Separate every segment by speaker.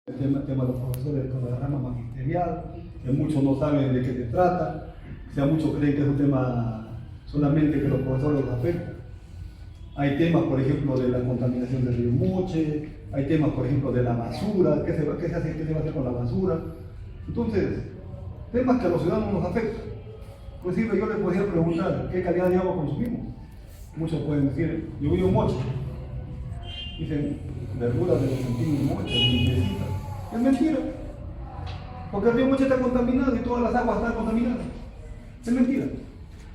Speaker 1: El tema de los profesores con la rama magisterial, que muchos no saben de qué se trata, o sea, muchos creen que es un tema solamente que los profesores los afecta. Hay temas, por ejemplo, de la contaminación del río Moche, hay temas, por ejemplo, de la basura, qué se va a hacer con la basura. Entonces, temas que a los ciudadanos nos afectan. Inclusive yo les podría preguntar qué calidad de agua consumimos. Muchos pueden decir, yo vivo en Moche. Dicen, verduras de los antiguos Moche, limpiecitas. Es mentira. Porque el río Moche está contaminado y todas las aguas están contaminadas. Es mentira.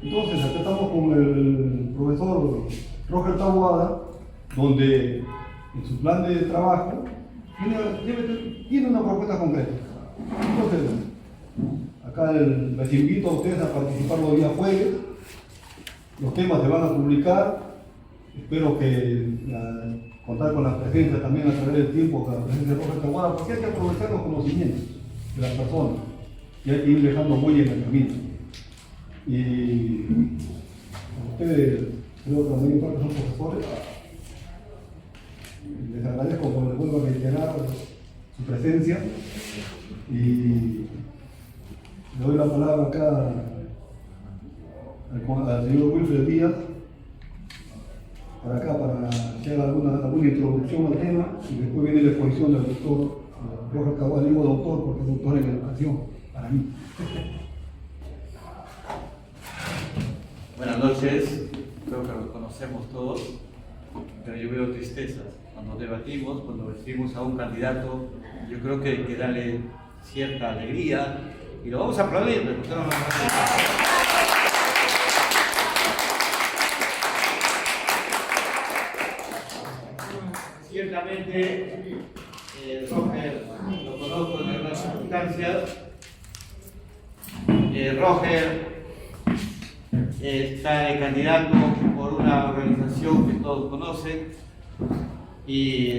Speaker 1: Entonces, acá estamos con el profesor Roger Taboada, donde en su plan de trabajo tiene una propuesta concreta. Entonces, acá les invito a ustedes a participar los días jueves. Los temas se van a publicar. Espero que contar con la presencia también a través del tiempo, con la presencia de Roger Taboada, porque hay que aprovechar los conocimientos de las personas y hay que ir dejando huella en el camino. Y ustedes, creo que la mayor parte son profesores. Les agradezco, como les vuelvo a reiterar, su presencia y le doy la palabra acá al señor Wilfred Díaz para que haga alguna introducción al tema y después viene la exposición del doctor Roger Taboada. Digo doctor porque es doctor en educación para mí.
Speaker 2: Buenas noches, creo que lo conocemos todos, pero yo veo tristezas. Cuando debatimos, cuando recibimos a un candidato, yo creo que hay que darle cierta alegría y lo vamos a aplaudir, pero no lo Ciertamente, Roger lo conozco en algunas circunstancias. Roger está de candidato por una organización que todos conocen y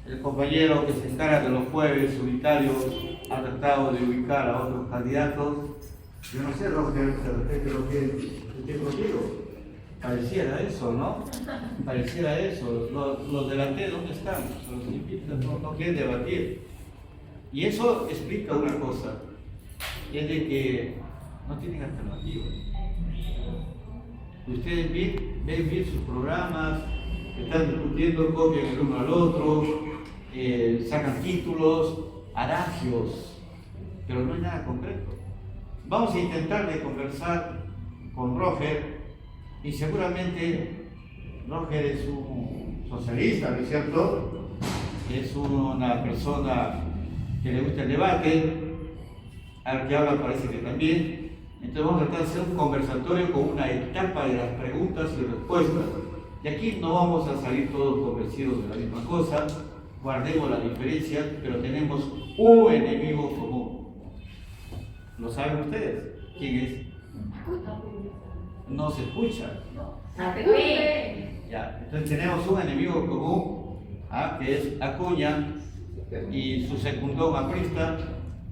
Speaker 2: el compañero que se encarga de los jueves unitarios ha tratado de ubicar a otros candidatos. Yo no sé, Roger, lo que contigo. Pareciera eso, ¿no? Pareciera eso. Los delanteros, ¿dónde están? Los limpistas no quieren debatir. Y eso explica una cosa, es de que no tienen alternativas. Ustedes ven bien sus programas, están discutiendo, copian el uno al otro, sacan títulos, adagios, pero no hay nada concreto. Vamos a intentar de conversar con Roger y seguramente Roger es un socialista, ¿no es cierto? Es una persona que le gusta el debate, al que habla parece que también. Entonces vamos a tratar de hacer un conversatorio con una etapa de las preguntas y respuestas. Y aquí no vamos a salir todos convencidos de la misma cosa, guardemos la diferencia, pero tenemos un enemigo común. ¿Lo saben ustedes? ¿Quién es? No se escucha. Ya, entonces tenemos un enemigo común, que es Acuña y su secundón aprista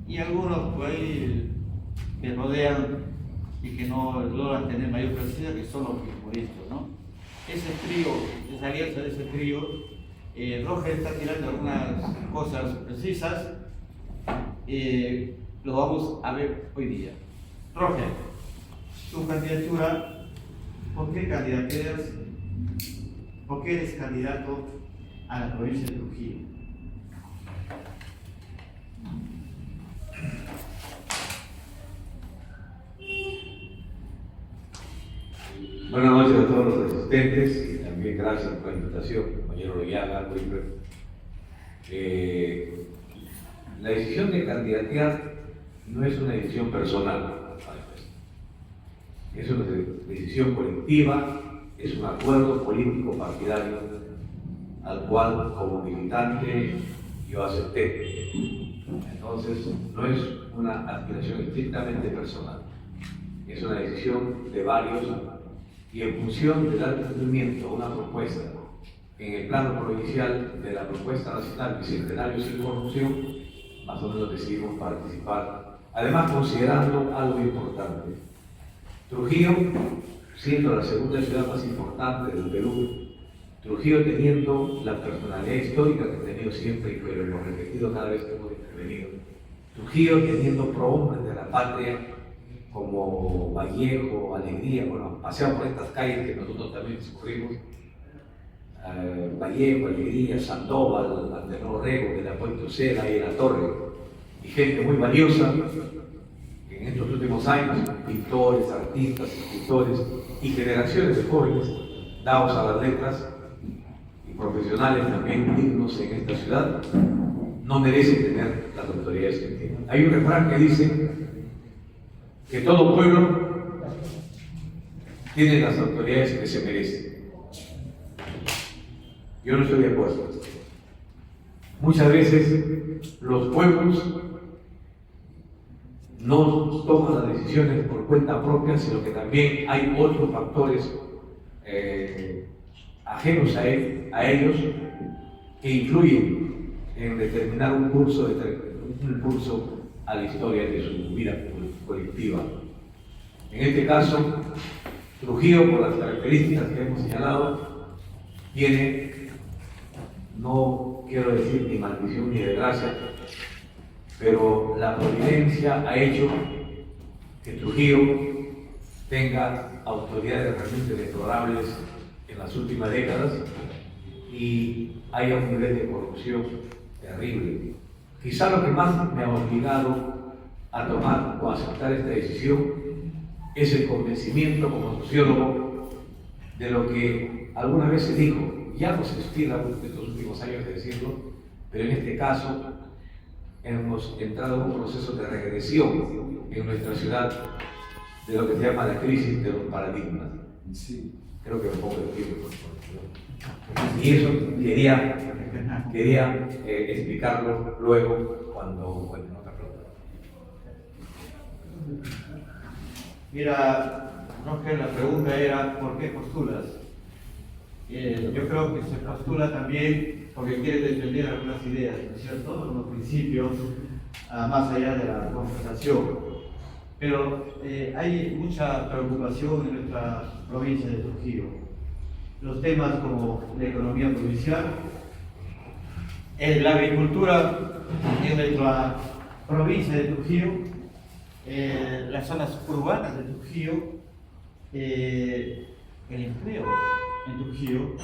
Speaker 2: y algunos por ahí que rodean y que no logran tener mayor presencia, que son los fujimoristas, ¿no? Ese trío, esa alianza de ese trío, Roger está tirando algunas cosas precisas, lo vamos a ver hoy día. Roger, tu candidatura, ¿por qué candidateas? ¿Por qué eres candidato a la provincia de Trujillo?
Speaker 3: Buenas noches a todos los asistentes y también gracias por la invitación, compañero Loyaga, Wilfred. La decisión de candidatear no es una decisión personal, es una decisión colectiva, es un acuerdo político partidario al cual como militante yo acepté. Entonces no es una aspiración estrictamente personal, es una decisión de varios y en función de dar cumplimiento a una propuesta en el plano provincial de la propuesta nacional Bicentenario sin corrupción, más o menos decidimos participar, además considerando algo importante. Trujillo, siendo la segunda ciudad más importante del Perú, Trujillo, teniendo la personalidad histórica que ha tenido siempre y que lo hemos repetido cada vez que hemos intervenido, Trujillo teniendo prohombres de la patria como Vallejo, Alegría, bueno, paseado por estas calles que nosotros también discurrimos, Vallejo, Alegría, Sandoval, Antenor Rego, de la Puente Uceda y de la Torre, y gente muy valiosa que en estos últimos años, pintores, artistas, escritores y generaciones de jóvenes dados a las letras y profesionales también dignos en esta ciudad, no merecen tener las autoridades que tienen. Hay un refrán que dice que todo pueblo tiene las autoridades que se merecen. Yo no estoy de acuerdo. Muchas veces los pueblos no toman las decisiones por cuenta propia, sino que también hay otros factores ajenos a ellos que influyen en determinar un curso a la historia de su vida colectiva. En este caso, Trujillo, por las características que hemos señalado, tiene, no quiero decir ni maldición ni desgracia, pero la providencia ha hecho que Trujillo tenga autoridades realmente deplorables en las últimas décadas y haya un nivel de corrupción terrible. Quizá lo que más me ha obligado a tomar o a aceptar esta decisión es el convencimiento como sociólogo de lo que alguna vez se dijo, ya no se estira en estos últimos años de decirlo, pero en este caso hemos entrado en un proceso de regresión en nuestra ciudad de lo que se llama la crisis de los paradigmas.
Speaker 1: Sí.
Speaker 3: Creo que un poco de tiempo, por favor. Y eso quería explicarlo luego cuando, bueno, en otra pregunta.
Speaker 2: Mira, Roger, la pregunta era ¿por qué postulas? Yo creo que se postula también porque quiere defender algunas ideas, ¿no es cierto? Unos principios más allá de la conversación. Pero hay mucha preocupación en nuestra provincia de Trujillo. Los temas como la economía provincial, la agricultura en nuestra provincia de Trujillo, las zonas urbanas de Trujillo, el empleo en Trujillo,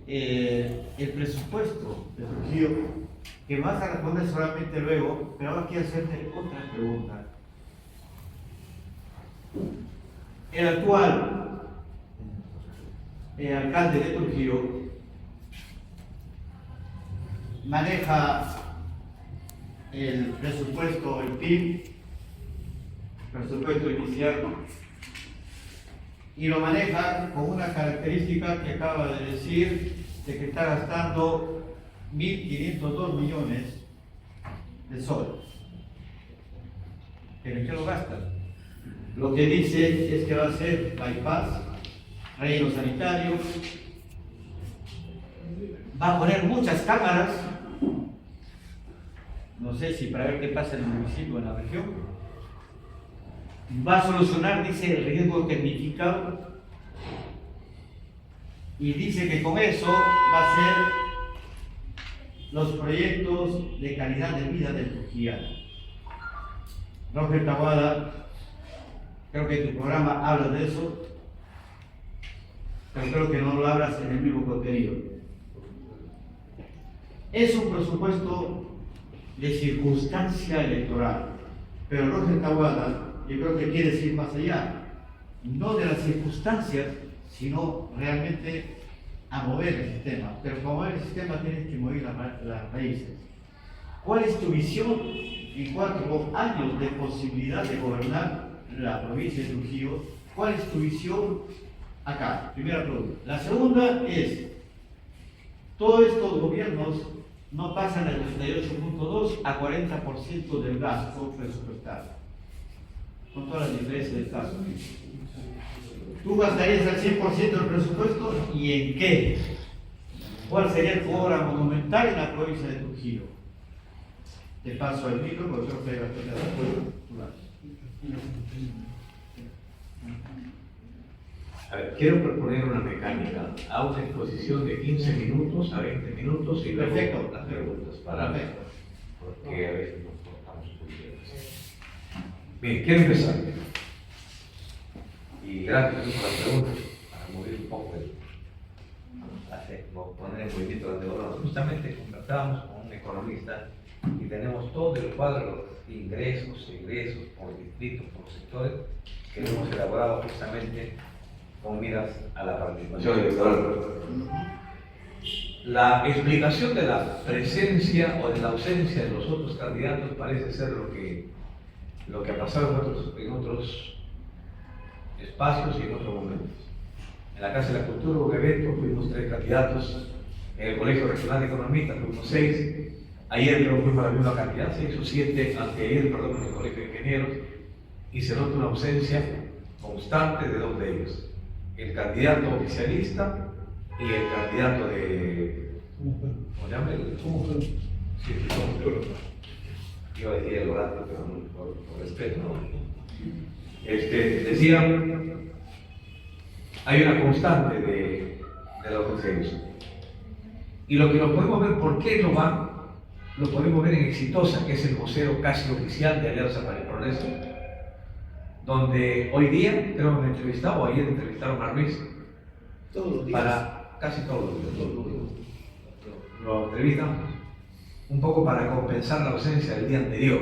Speaker 2: el presupuesto de Trujillo, que vas a responder solamente luego, pero ahora quiero hacerte otra pregunta. El actual alcalde de Trujillo maneja el presupuesto, el PIB, presupuesto inicial, y lo maneja con una característica que acaba de decir, de que está gastando 1.502 millones de soles. ¿Pero en qué lo gasta? Lo que dice es que va a hacer bypass, relleno sanitario, va a poner muchas cámaras, no sé si para ver qué pasa en el municipio o en la región, va a solucionar, dice, el riesgo tecnificado, y dice que con eso va a hacer los proyectos de calidad de vida del trujillano. Roger Taboada, creo que tu programa habla de eso, pero creo que no lo hablas en el mismo contenido. Es un presupuesto de circunstancia electoral, pero Roger Taboada, yo creo que quiere ir más allá, no de las circunstancias, sino realmente a mover el sistema. Pero para mover el sistema tienes que mover las raíces. ¿Cuál es tu visión en 4 años de posibilidad de gobernar la provincia de Trujillo? ¿Cuál es tu visión acá? Primera pregunta. La segunda es, todos estos gobiernos no pasan del 38.2 a 40% del gasto presupuestario, con todas las diferencias del caso. ¿Tú gastarías el 100% del presupuesto y en qué? ¿Cuál sería tu obra monumental en la provincia de Trujillo? Te paso el micro porque creo que hay bastante de acuerdo.
Speaker 3: A ver, quiero proponer una mecánica. Hago una exposición de 15 minutos a 20 minutos y luego
Speaker 2: Perfecto.
Speaker 3: las preguntas para ver.
Speaker 2: Perfecto.
Speaker 3: Porque a veces nos cortamos un poquito. Bien, quiero empezar. Y gracias por las preguntas, para mover un poco poner en movimiento la teoría. Justamente conversábamos con un economista y tenemos todo el cuadro de los ingresos, egresos, por distrito, por sectores, que lo hemos elaborado justamente con miras a la participación electoral. La explicación de la presencia o de la ausencia de los otros candidatos parece ser lo que ha pasado en otros espacios y en otros momentos. En la Casa de la Cultura hubo evento, fuimos 3 candidatos, en el Colegio Regional de Economistas fuimos 6, ayer creo que fuimos la misma cantidad, 6 o 7, anteayer, perdón, en el Colegio de Ingenieros, y se nota una ausencia constante de 2 de ellos, el candidato oficialista y el candidato de... ¿Cómo se llama? Sí, iba a decir el oráculo, pero no, por respeto, ¿no? Decía, hay una constante de la ausencia. Y lo que lo podemos ver, ¿por qué no van? Lo podemos ver en Exitosa, que es el vocero casi oficial de Alianza para el Progreso, donde hoy día, creo que me entrevistado, o ayer entrevistaron a Ruiz,
Speaker 2: Todos los días.
Speaker 3: para casi todos los días, lo entrevistan un poco para compensar la ausencia del día anterior.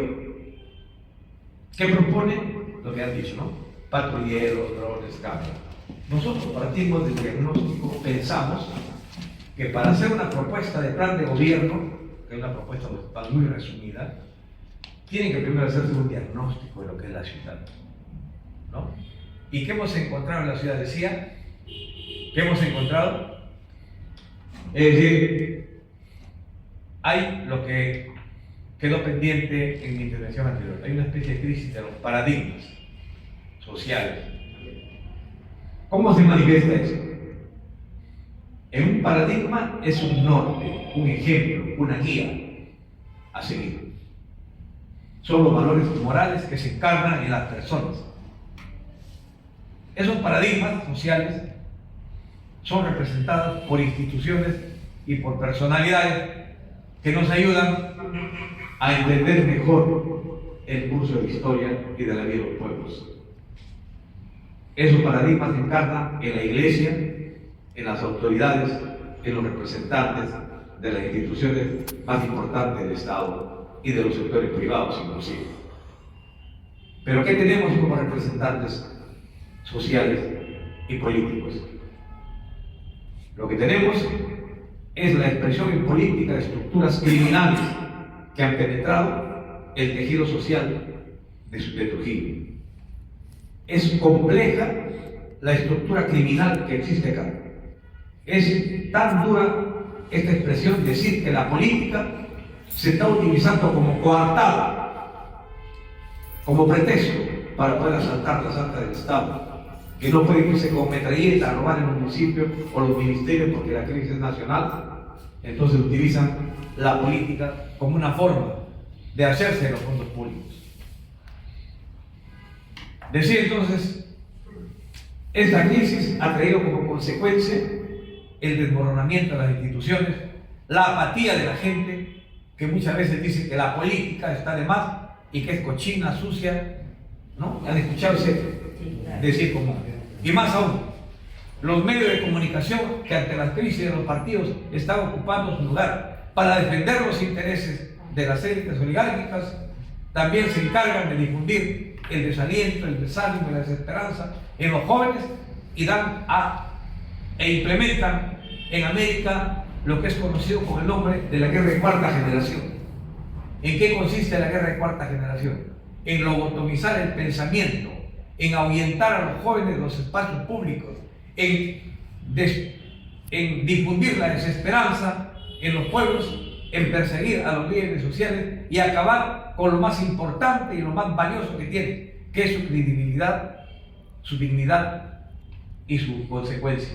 Speaker 3: ¿Qué propone? Lo que han dicho, ¿no? Patrulleros, drones, cámaras. Nosotros partimos del diagnóstico, pensamos que para hacer una propuesta de plan de gobierno, que es una propuesta muy resumida, tiene que primero hacerse un diagnóstico de lo que es la ciudad, ¿no? ¿Y qué hemos encontrado en la ciudad? Decía, ¿qué hemos encontrado? Es decir, hay lo que quedó pendiente en mi intervención anterior, hay una especie de crisis de los paradigmas sociales. ¿Cómo se manifiesta eso? En un paradigma es un norte, un ejemplo, una guía a seguir. Son los valores morales que se encarnan en las personas. Esos paradigmas sociales son representados por instituciones y por personalidades que nos ayudan a entender mejor el curso de la historia y de la vida de los pueblos. Esos paradigmas se encarnan en la iglesia, en las autoridades, en los representantes de las instituciones más importantes del Estado y de los sectores privados inclusive. Pero ¿qué tenemos como representantes sociales y políticos? Lo que tenemos es la expresión en política de estructuras criminales que han penetrado el tejido social de Trujillo. Es compleja la estructura criminal que existe acá. Es tan dura esta expresión decir que la política se está utilizando como coartada, como pretexto para poder asaltar las arcas del Estado, que no pueden irse con metralleta a robar el municipio o los ministerios porque la crisis es nacional. Entonces utilizan la política como una forma de hacerse de los fondos públicos. Decía entonces, esta crisis ha traído como consecuencia el desmoronamiento de las instituciones, la apatía de la gente, que muchas veces dice que la política está de más y que es cochina, sucia, ¿no? ¿Han escuchado decir como? Y más aún, los medios de comunicación que ante las crisis de los partidos están ocupando su lugar para defender los intereses de las élites oligárquicas, también se encargan de difundir el desaliento, el desánimo, la desesperanza en los jóvenes y e implementan en América lo que es conocido con el nombre de la guerra de cuarta generación. ¿En qué consiste la guerra de cuarta generación? En lobotomizar el pensamiento, en ahuyentar a los jóvenes de los espacios públicos, en difundir la desesperanza en los pueblos, en perseguir a los líderes sociales y acabar con lo más importante y lo más valioso que tienen, que es su credibilidad, su dignidad y su consecuencia.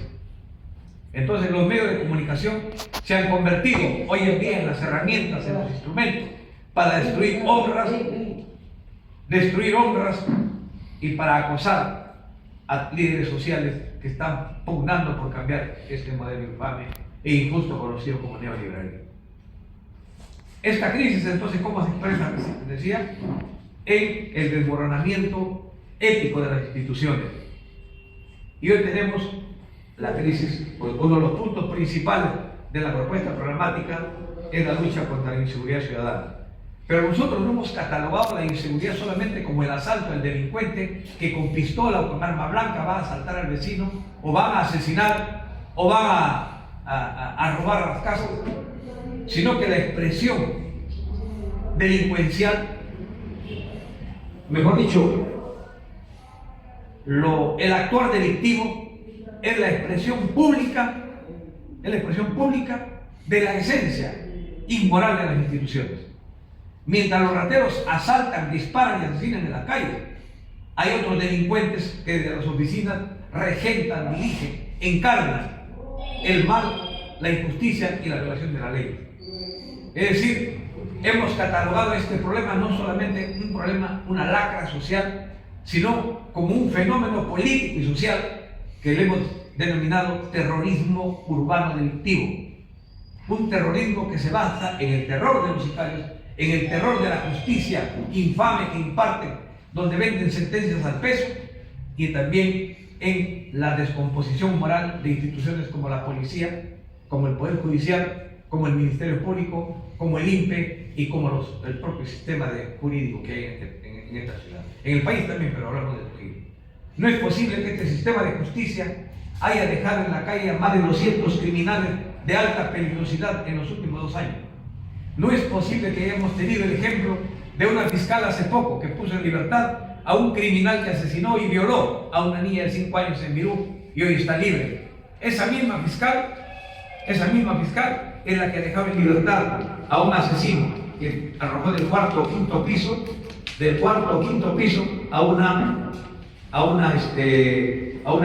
Speaker 3: Entonces los medios de comunicación se han convertido hoy en día en las herramientas, en los instrumentos para destruir honras y para acosar
Speaker 4: a líderes sociales que están pugnando por cambiar este modelo infame e injusto conocido como neoliberalismo. Esta crisis, entonces, ¿cómo se expresa? Decía, en el desmoronamiento ético de las instituciones. Y hoy tenemos la crisis, pues uno de los puntos principales de la propuesta programática es la lucha contra la inseguridad ciudadana. Pero nosotros no hemos catalogado la inseguridad solamente como el asalto al delincuente que con pistola o con arma blanca va a asaltar al vecino, o van a asesinar, o van a robar a las casas, sino que la expresión delincuencial, mejor dicho, el actuar delictivo es la expresión pública, de la esencia inmoral de las instituciones. Mientras los rateros asaltan, disparan y asesinan en la calle, hay otros delincuentes que desde las oficinas regentan, dirigen, encarnan el mal, la injusticia y la violación de la ley. Es decir, hemos catalogado este problema no solamente un problema, una lacra social, sino como un fenómeno político y social que le hemos denominado terrorismo urbano delictivo. Un terrorismo que se basa en el terror de los sicarios, en el terror de la justicia infame que imparten, donde venden sentencias al peso, y también en la descomposición moral de instituciones como la policía, como el Poder Judicial, como el Ministerio Público, como el INPE y como el propio sistema jurídico que hay en esta ciudad. En el país también, pero hablamos de Trujillo. No es posible que este sistema de justicia haya dejado en la calle a más de 200 criminales de alta peligrosidad en los últimos 2 años. No es posible que hayamos tenido el ejemplo de una fiscal hace poco que puso en libertad a un criminal que asesinó y violó a una niña de 5 años en Virú y hoy está libre. Esa misma fiscal es la que ha dejado en libertad a un asesino que arrojó del cuarto o quinto piso a una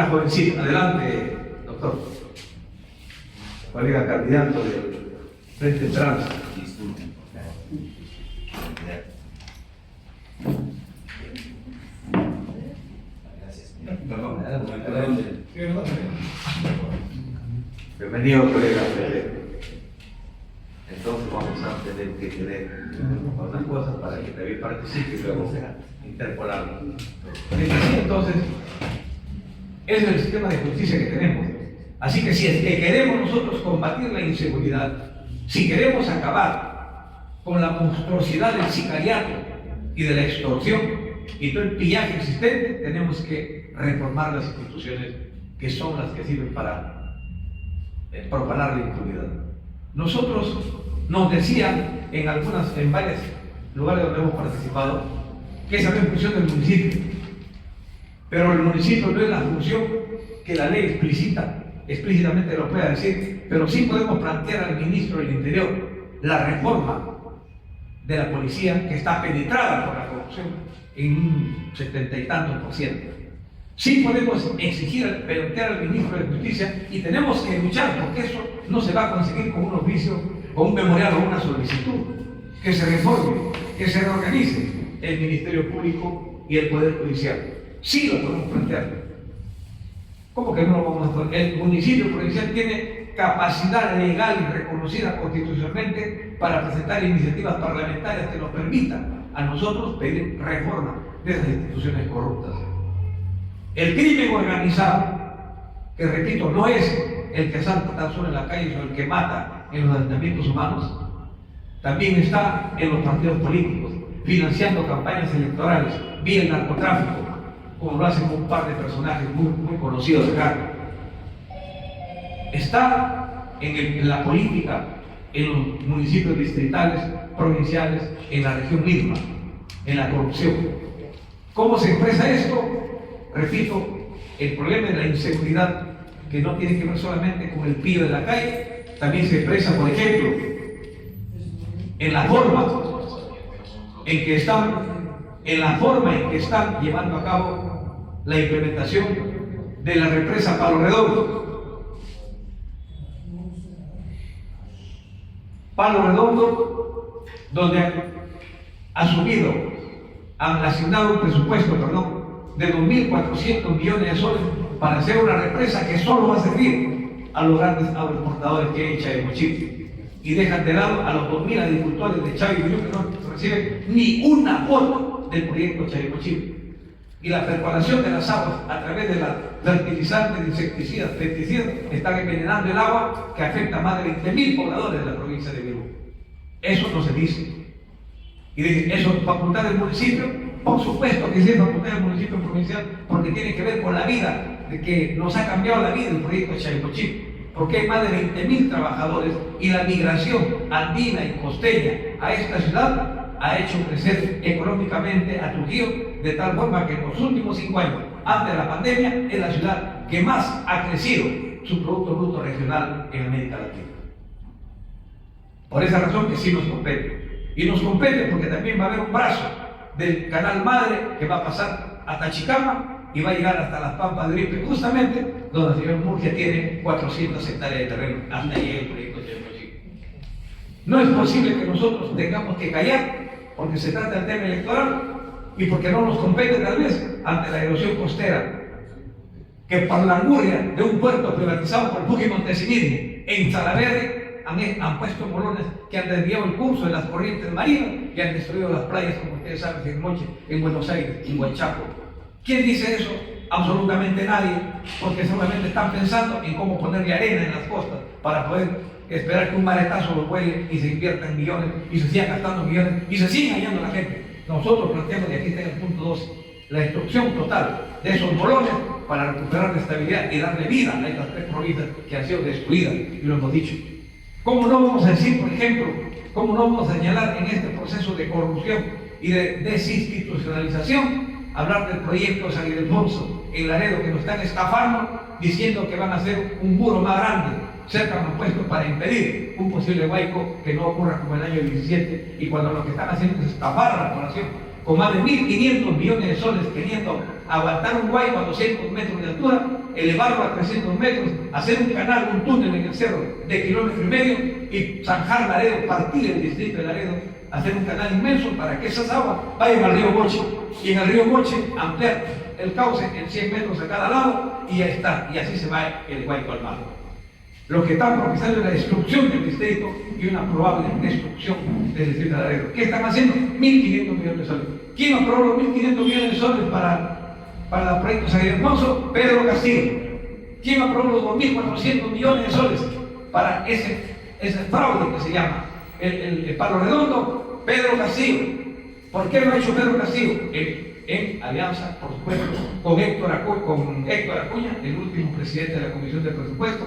Speaker 4: jovencita. Adelante, doctor. Colega candidato del Frente Trans. Bienvenido, colega. Entonces vamos a tener que tener algunas cosas para que también participe y luego interpolarlo. Entonces, ese es el sistema de justicia que tenemos. Así que si es que queremos nosotros combatir la inseguridad, si queremos acabar con la monstruosidad del sicariato y de la extorsión y todo el pillaje existente, tenemos que reformar las instituciones que son las que sirven para propalar la impunidad. Nosotros nos decían en varios lugares donde hemos participado que esa no es función del municipio, pero el municipio no es la función que la ley explícitamente lo pueda decir, pero sí podemos plantear al ministro del Interior la reforma de la policía que está penetrada por la corrupción en un 70 y tantos %. Sí podemos plantear al ministro de Justicia y tenemos que luchar porque eso no se va a conseguir con un oficio, con un memorial o una solicitud. Que se reforme, que se reorganice el Ministerio Público y el Poder Judicial. Sí lo podemos plantear. ¿Cómo que no lo vamos a hacer? El municipio provincial tiene capacidad legal y reconocida constitucionalmente para presentar iniciativas parlamentarias que nos permitan a nosotros pedir reforma de esas instituciones corruptas. El crimen organizado, que repito, no es el que asalta tan solo en la calle, sino el que mata en los asentamientos humanos, también está en los partidos políticos, financiando campañas electorales vía el narcotráfico, como lo hacen un par de personajes muy conocidos de acá. Está en la política, en los municipios distritales, provinciales, en la región misma, en la corrupción. ¿Cómo se expresa esto? Repito, el problema de la inseguridad, que no tiene que ver solamente con el pillo de la calle, también se expresa, por ejemplo, en la forma en que están llevando a cabo la implementación de la represa Palo Redondo. Palo Redondo, donde han asignado un presupuesto, de 2.400 millones de soles para hacer una represa que solo va a servir a los grandes agroexportadores que hay en Chayamochil. Y dejan de lado a los 2.000 agricultores de Chávez que no reciben ni una gota del proyecto Chayamochil. Y la percolación de las aguas a través de la fertilizantes, insecticidas, pesticidas, están envenenando el agua que afecta a más de 20.000 pobladores de la provincia de Virú. Eso no se dice. Y dicen, ¿eso es facultad del municipio? Por supuesto que sí es facultad del municipio provincial, porque tiene que ver con la vida, de que nos ha cambiado la vida el proyecto Chayamochil, porque hay más de 20.000 trabajadores y la migración andina y costeña a esta ciudad ha hecho crecer económicamente a Trujillo de tal forma que en los últimos 5 años, antes de la pandemia, es la ciudad que más ha crecido su Producto Bruto Regional en América Latina. Por esa razón que sí nos compete. Y nos compete porque también va a haber un brazo del Canal Madre que va a pasar hasta Chicama y va a llegar hasta las Pampas de Oripe, justamente donde el señor Murgia tiene 400 hectáreas de terreno. Hasta ahí el proyecto de Chayamochil. No es posible que nosotros tengamos que callar porque se trata del tema electoral y porque no nos compete tal vez ante la erosión costera que por la angurria de un puerto privatizado por Puji Montesinismo en Salaverde han puesto molones que han desviado el curso de las corrientes marinas y han destruido las playas, como ustedes saben, en Moche, en Buenos Aires, en Huachaco. ¿Quién dice eso? Absolutamente nadie, porque solamente están pensando en cómo ponerle arena en las costas para poder esperar que un maretazo los vuele y se inviertan millones y se sigan gastando millones y se sigan engañando a la gente. Nosotros planteamos, y aquí está en el punto 2, la destrucción total de esos molones para recuperar la estabilidad y darle vida a estas 3 provincias que han sido destruidas, y lo hemos dicho. ¿Cómo no vamos a decir, por ejemplo, cómo no vamos a señalar en este proceso de corrupción y de desinstitucionalización, hablar del proyecto San Ildefonso en Laredo, que nos están estafando diciendo que van a hacer un muro más grande cerca de los puestos para impedir un posible huaico que no ocurra como el año 17, y cuando lo que están haciendo es estafar a la población con más de 1.500 millones de soles, queriendo aguantar un huaico a 200 metros de altura, elevarlo a 300 metros, hacer un canal, un túnel en el cerro de 1,5 km y zanjar Laredo, partir el distrito de Laredo, hacer un canal inmenso para que esas aguas vayan al río Moche, y en el río Moche ampliar el cauce en 100 metros a cada lado, y ya está, y así se va el huaico al mar. Lo que están propiciando es la destrucción del distrito y una probable destrucción del distrito de Laredo. ¿Qué están haciendo? 1.500 millones de soles. ¿Quién aprobó los 1.500 millones de soles para el proyecto San Ildefonso? Pedro Castillo. ¿Quién aprobó los 2.400 millones de soles para ese fraude que se llama el Palo Redondo? Pedro Castillo. ¿Por qué lo ha hecho Pedro Castillo? En alianza, por supuesto, con Héctor Acuña, el último presidente de la Comisión de Presupuesto.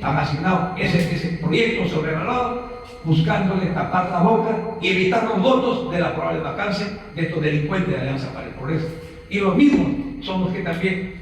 Speaker 4: Han asignado ese proyecto sobrevalorado, buscándole tapar la boca y evitar los votos de la probable vacancia de estos delincuentes de Alianza para el Progreso. Y los mismos son los que también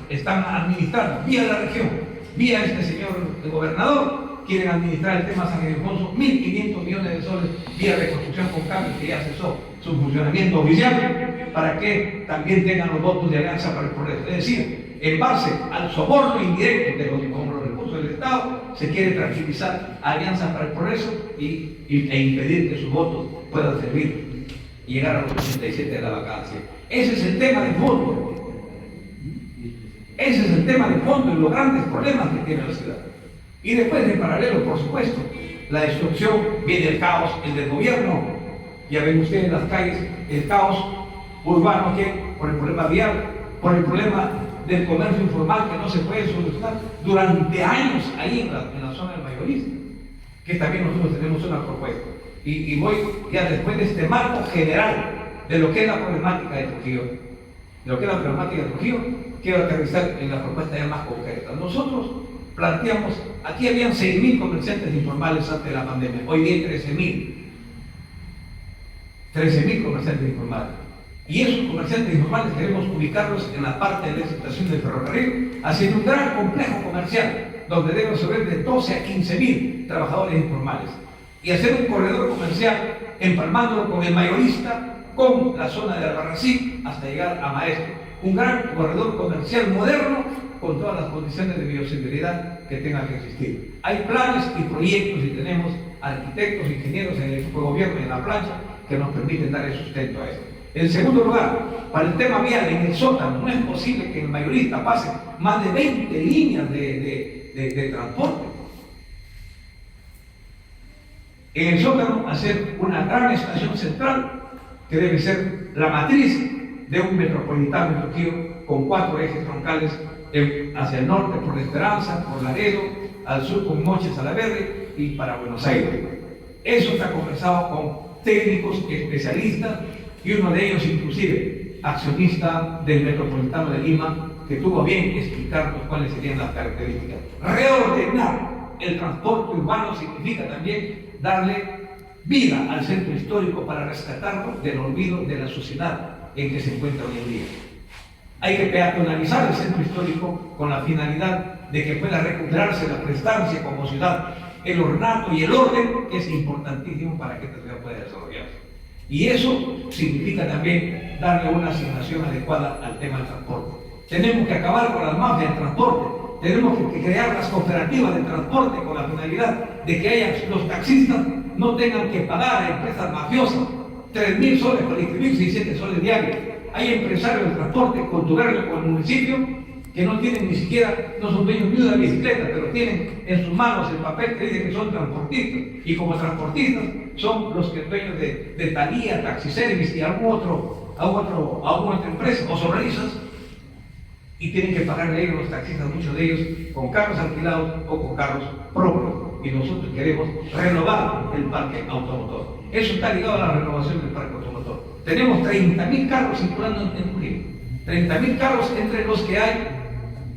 Speaker 4: están administrando, vía la región, vía este señor el gobernador, quieren administrar el tema San Ildefonso, 1.500 millones de soles, vía reconstrucción con cambio, que ya cesó su funcionamiento oficial, para que también tengan los votos de Alianza para el Progreso. Es decir, en base al soborno indirecto de los recursos del Estado, se quiere tranquilizar a Alianza para el Progreso e impedir que sus votos puedan servir y llegar a los 87 de la vacancia. Ese es el tema de fondo. Ese es el tema de fondo y los grandes problemas que tiene la ciudad. Y después, en paralelo, por supuesto, la destrucción, viene el caos, el del gobierno. Ya ven ustedes en las calles el caos urbano que por el problema vial, por el problema del comercio informal que no se puede solucionar durante años ahí en la zona del mayorista, que también nosotros tenemos una propuesta. Y voy ya después de este marco general de lo que es la problemática de Trujillo, quiero aterrizar en la propuesta ya más concreta. Nosotros planteamos, aquí habían 6.000 comerciantes informales antes de la pandemia, hoy día hay 13.000 comerciantes informales. Y esos comerciantes informales queremos ubicarlos en la parte de la estación del ferrocarril, haciendo un gran complejo comercial, donde deben subir de 12 a 15.000 trabajadores informales. Y hacer un corredor comercial, empalmándolo con el mayorista, con la zona de Albarracín, hasta llegar a Maestro. Un gran corredor comercial moderno, con todas las condiciones de bioseguridad que tengan que existir. Hay planes y proyectos y tenemos arquitectos, ingenieros en el equipo de gobierno y en la plancha que nos permiten dar el sustento a esto. En segundo lugar, para el tema vial, en el sótano, no es posible que el mayorista pase más de 20 líneas de transporte. En el sótano, hacer una gran estación central, que debe ser la matriz de un metropolitano en Trujillo, con 4 ejes troncales hacia el norte por La Esperanza, por Laredo, al sur con Moches a la Verde y para Buenos Aires. Eso está conversado con técnicos especialistas y uno de ellos inclusive accionista del Metropolitano de Lima, que tuvo bien explicarnos cuáles serían las características. Reordenar el transporte urbano significa también darle vida al centro histórico para rescatarlo del olvido de la sociedad en que se encuentra hoy en día. Hay que peatonalizar el centro histórico con la finalidad de que pueda recuperarse la prestancia como ciudad, el ornato y el orden, que es importantísimo para que esta ciudad pueda desarrollarse. Y eso significa también darle una asignación adecuada al tema del transporte. Tenemos que acabar con las mafias del transporte. Tenemos que crear las cooperativas de transporte con la finalidad de que los taxistas no tengan que pagar a empresas mafiosas 3.000 soles para distribuir 600 soles diarios. Hay empresarios del transporte cultural con el municipio que no tienen ni siquiera, no son dueños ni de una bicicleta, pero tienen en sus manos el papel que dice que son transportistas. Y como transportistas son los que dueños de Talía, Taxiservice y alguna otra empresa o sonrisas, y tienen que pagarle a ellos los taxistas, muchos de ellos con carros alquilados o con carros propios. Y nosotros queremos renovar el parque automotor. Eso está ligado a la renovación del parque automotor. Tenemos 30.000 carros circulando en Trujillo. 30.000 carros, entre los que hay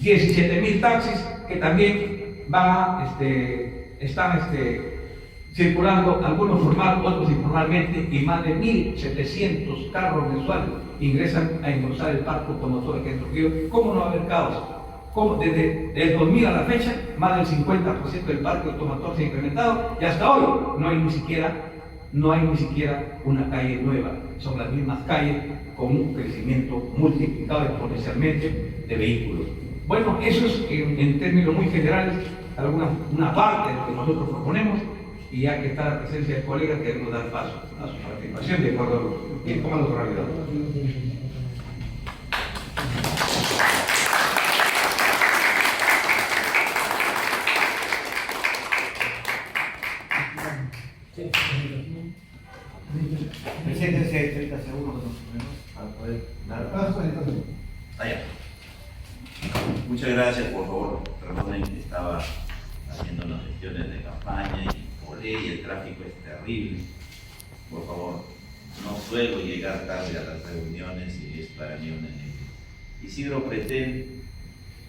Speaker 4: 17.000 taxis que también están circulando, algunos formal, otros informalmente, y más de 1.700 carros mensuales ingresan a engrosar el parque automotor aquí en Trujillo. ¿Cómo no va a haber caos? ¿Cómo? Desde el 2000 a la fecha, más del 50% del parque automotor se ha incrementado y hasta hoy no hay ni siquiera una calle nueva. Son las mismas calles con un crecimiento multiplicado exponencialmente de vehículos. Bueno, eso es en términos muy generales una parte de lo que nosotros proponemos, y ya que está la presencia del colega, queremos dar paso a su participación de acuerdo a lo cómo lo realidad.
Speaker 2: Preséntense 30 segundos para poder dar paso.
Speaker 5: Allá. Muchas gracias, por favor. Perdonen que estaba haciendo las gestiones de campaña y volé y el tráfico es terrible. Por favor, no suelo llegar tarde a las reuniones y es para mí un enemigo. Isidro Pretel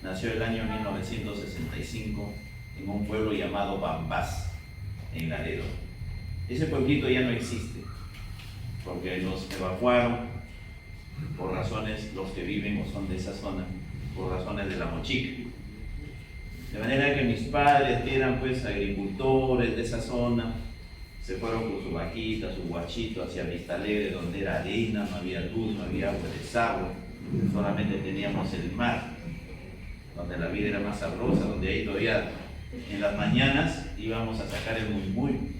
Speaker 5: nació el año 1965 en un pueblo llamado Bambás, en Laredo. Ese pueblito ya no existe porque los evacuaron por razones, los que viven o son de esa zona, por razones de la mochica. De manera que mis padres, que eran pues agricultores de esa zona, se fueron con su vaquita, su guachito hacia Vista Alegre, donde era arena, no había luz, no había agua de desagüe, solamente teníamos el mar, donde la vida era más sabrosa, donde ahí todavía en las mañanas íbamos a sacar el muy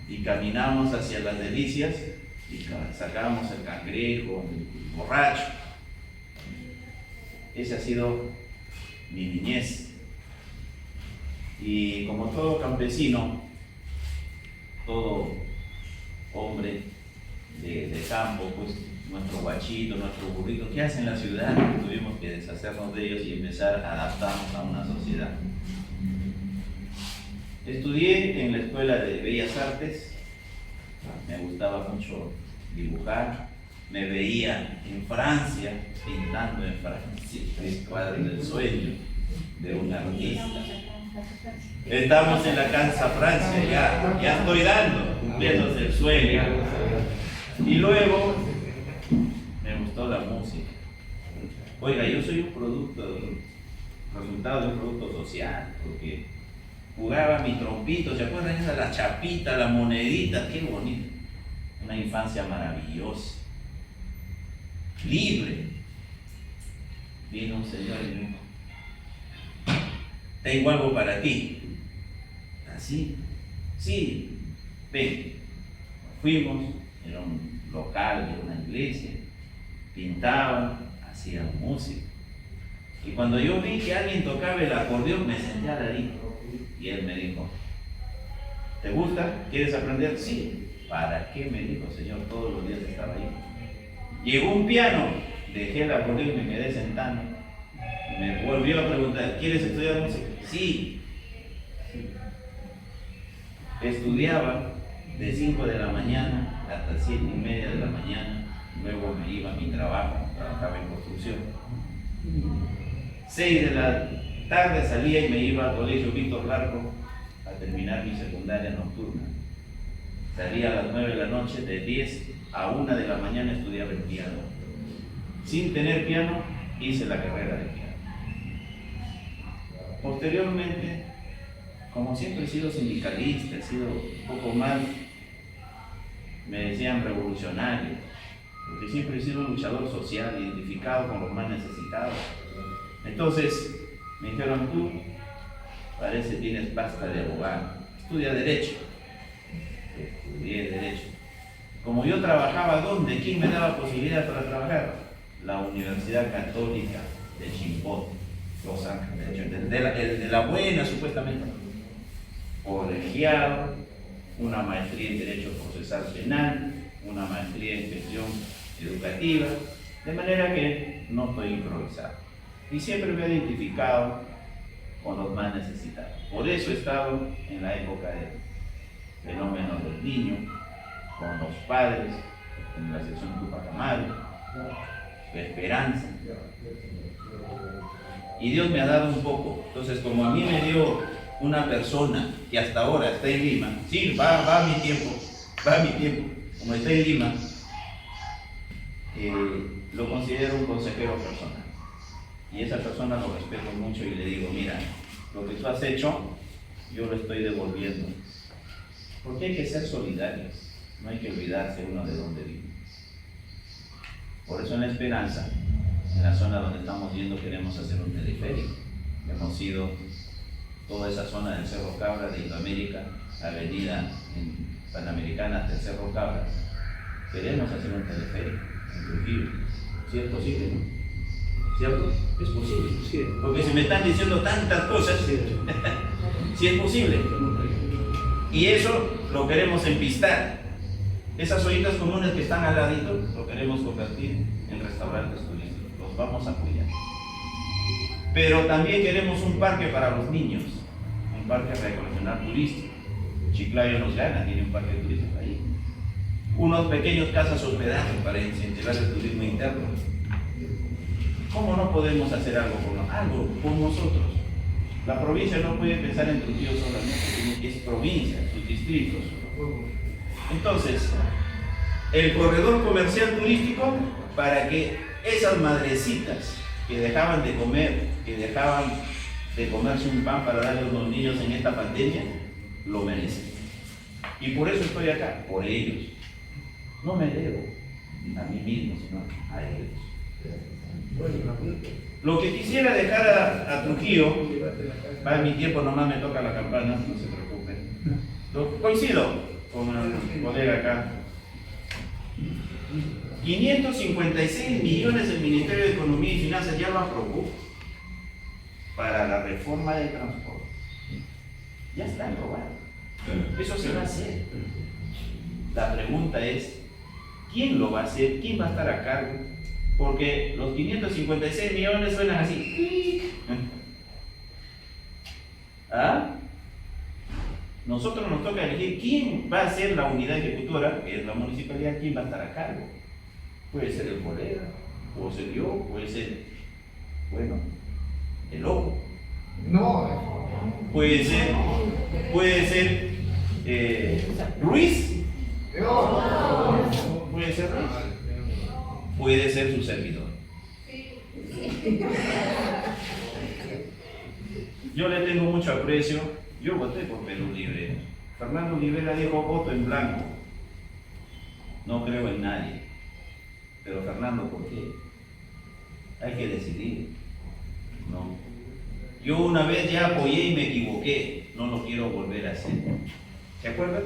Speaker 5: y caminábamos hacia las Delicias y sacábamos el cangrejo, el borracho. Esa ha sido mi niñez. Y como todo campesino, todo hombre de campo, pues nuestro guachito, nuestro burrito, ¿qué hace en la ciudad? Tuvimos que deshacernos de ellos y empezar a adaptarnos a una sociedad. Estudié en la Escuela de Bellas Artes, me gustaba mucho dibujar, me veía en Francia, pintando en Francia, el cuadro del sueño de un artista. Estamos en la Casa Francia, ya estoy dando, cumpliendo el sueño. Y luego me gustó la música. Oiga, yo soy resultado de un producto social, porque jugaba mi trompito, ¿se acuerdan? Esa, la chapita, la monedita, qué bonito. Una infancia maravillosa, libre. Vino un señor y me dijo: tengo algo para ti. ¿Así? Sí, ven. Fuimos, era un local, era una iglesia. iglesia, pintaban, hacían música. Y cuando yo vi que alguien tocaba el acordeón, me senté al ladito. Y él me dijo, ¿te gusta? ¿Quieres aprender? Sí. ¿Para qué? Me dijo, Señor, todos los días estaba ahí. Llegó un piano, dejé el acordeón y me quedé sentado. Me volvió a preguntar, ¿quieres estudiar música? Sí. Estudiaba de 5 de la mañana hasta 7:30 de la mañana. Luego me iba a mi trabajo, trabajaba en construcción. 6 de la tarde salía y me iba al colegio Víctor Larco a terminar mi secundaria nocturna. Salía a las 9 de la noche, de 10 a 1 de la mañana estudiaba el piano. Sin tener piano, hice la carrera de piano. Posteriormente, como siempre he sido sindicalista, he sido un poco más, me decían revolucionario, porque siempre he sido un luchador social, identificado con los más necesitados. Entonces, me dijeron, tú parece tienes pasta de abogado, estudia Derecho. Estudié Derecho. Como yo trabajaba, ¿dónde? ¿Quién me daba posibilidad para trabajar? La Universidad Católica de Chimbote, Los Ángeles, de la buena supuestamente. Colegiado, una maestría en Derecho Procesal Penal, una maestría en Gestión Educativa, de manera que no estoy improvisado. Y siempre me he identificado con los más necesitados. Por eso he estado en la época del fenómeno del niño, con los padres, en la sección Tupac Amaru, Esperanza. Y Dios me ha dado un poco. Entonces, como a mí me dio una persona que hasta ahora está en Lima, sí, va mi tiempo, como está en Lima, lo considero un consejero personal. Y esa persona lo respeto mucho y le digo, mira, lo que tú has hecho, yo lo estoy devolviendo. Porque hay que ser solidarios, no hay que olvidarse uno de dónde vive. Por eso en La Esperanza, en la zona donde estamos yendo, queremos hacer un teleférico. Hemos ido toda esa zona del Cerro Cabra de Indoamérica, avenida Panamericana hasta el Cerro Cabra. Queremos hacer un teleférico en Trujillo. ¿Sí es posible, no? ¿Cierto? Es posible. Sí. Porque si me están diciendo tantas cosas, sí es posible. Y eso lo queremos empistar. Esas ollitas comunes que están al ladito, lo queremos convertir en restaurantes turísticos. Los vamos a apoyar. Pero también queremos un parque para los niños, un parque recreacional turístico. Chiclayo nos gana, tiene un parque turístico ahí. Unos pequeños casas hospedaje para incentivar el turismo interno. ¿Cómo no podemos hacer algo con nosotros? La provincia no puede pensar en Trujillo solamente, es provincia, sus distritos. Entonces, el corredor comercial turístico para que esas madrecitas que dejaban de comer, que dejaban de comerse un pan para darle a los niños en esta pandemia, lo merecen. Y por eso estoy acá, por ellos. No me debo a mí mismo, sino a ellos. Lo que quisiera dejar a Trujillo, va en mi tiempo, nomás me toca la campana, no se preocupen. Coincido con el colega acá. 556 millones el Ministerio de Economía y Finanzas ya lo aprobó para la reforma del transporte. Ya está aprobado. Eso se va a hacer. La pregunta es, ¿quién lo va a hacer? ¿Quién va a estar a cargo? Porque los 556 millones suenan así. ¿Ah? Nosotros nos toca elegir quién va a ser la unidad ejecutora, que es la municipalidad, quién va a estar a cargo. Puede ser el colega, puede ser yo, puede ser, bueno, el ojo.
Speaker 6: No.
Speaker 5: Puede ser Ruiz. Puede ser Ruiz. Puede ser su servidor. Yo le tengo mucho aprecio. Yo voté por Perú Libre. Fernando Olivera dijo voto en blanco. No creo en nadie. Pero Fernando, ¿por qué? Hay que decidir. No. Yo una vez ya apoyé y me equivoqué. No lo quiero volver a hacer. ¿Se acuerdan?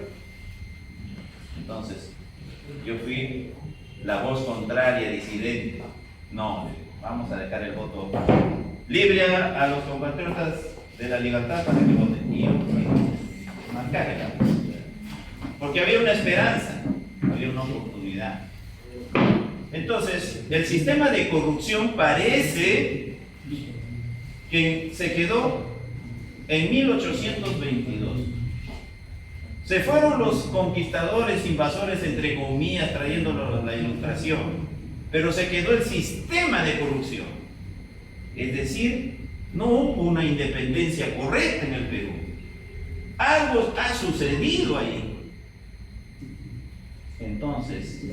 Speaker 5: Entonces, yo fui la voz contraria, disidente. No, vamos a dejar el voto libre a los compatriotas de la libertad para que voten. Y yo marcar el cambio. Porque había una esperanza, había una oportunidad. Entonces, el sistema de corrupción parece que se quedó en 1822. Se fueron los conquistadores, invasores, entre comillas, trayéndonos la ilustración, pero se quedó el sistema de corrupción. Es decir, no hubo una independencia correcta en el Perú. Algo ha sucedido ahí. Entonces,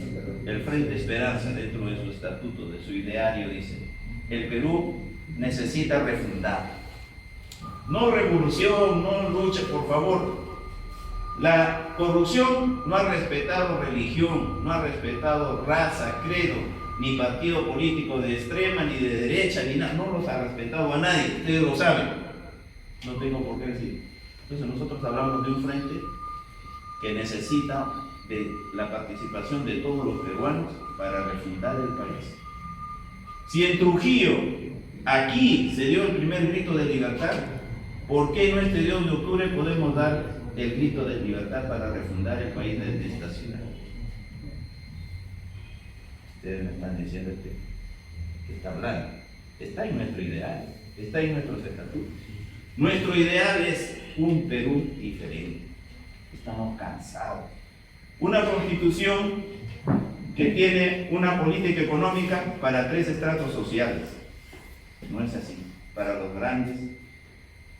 Speaker 5: el Frente Esperanza, dentro de su estatuto, de su ideario, dice: el Perú necesita refundar. No revolución, no lucha, por favor. La corrupción no ha respetado religión, no ha respetado raza, credo, ni partido político de extrema, ni de derecha, ni nada. No los ha respetado a nadie, ustedes lo saben. No tengo por qué decir. Entonces nosotros hablamos de un frente que necesita de la participación de todos los peruanos para refundar el país. Si en Trujillo, aquí se dio el primer grito de libertad, ¿por qué no este 2 de octubre podemos dar el grito de libertad para refundar el país desde esta ciudad? Ustedes me están diciendo que está hablando. Está en nuestro ideal, está en nuestros estatutos. Nuestro ideal es un Perú diferente. Estamos cansados. Una constitución que tiene una política económica para 3 estratos sociales. No es así. Para los grandes,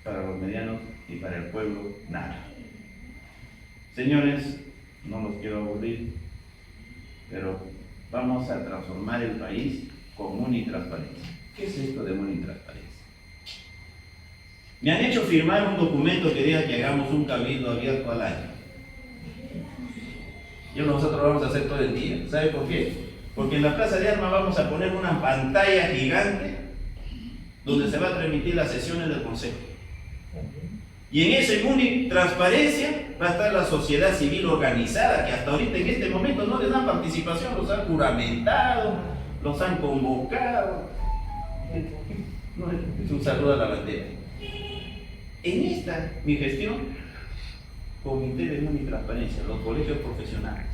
Speaker 5: para los medianos y para el pueblo, nada. Señores, no los quiero aburrir, pero vamos a transformar el país con unitransparencia. ¿Qué es esto de unitransparencia? Me han hecho firmar un documento que diga que hagamos un cabildo abierto al año. Y nosotros vamos a hacer todo el día. ¿Sabe por qué? Porque en la Plaza de Armas vamos a poner una pantalla gigante donde se va a transmitir las sesiones del Consejo. Y en esa unitransparencia va a estar la sociedad civil organizada, que hasta ahorita en este momento no les dan participación, los han juramentado, los han convocado. No, es un saludo a la bandera. En esta, mi gestión, Comité de Unitransparencia, los colegios profesionales,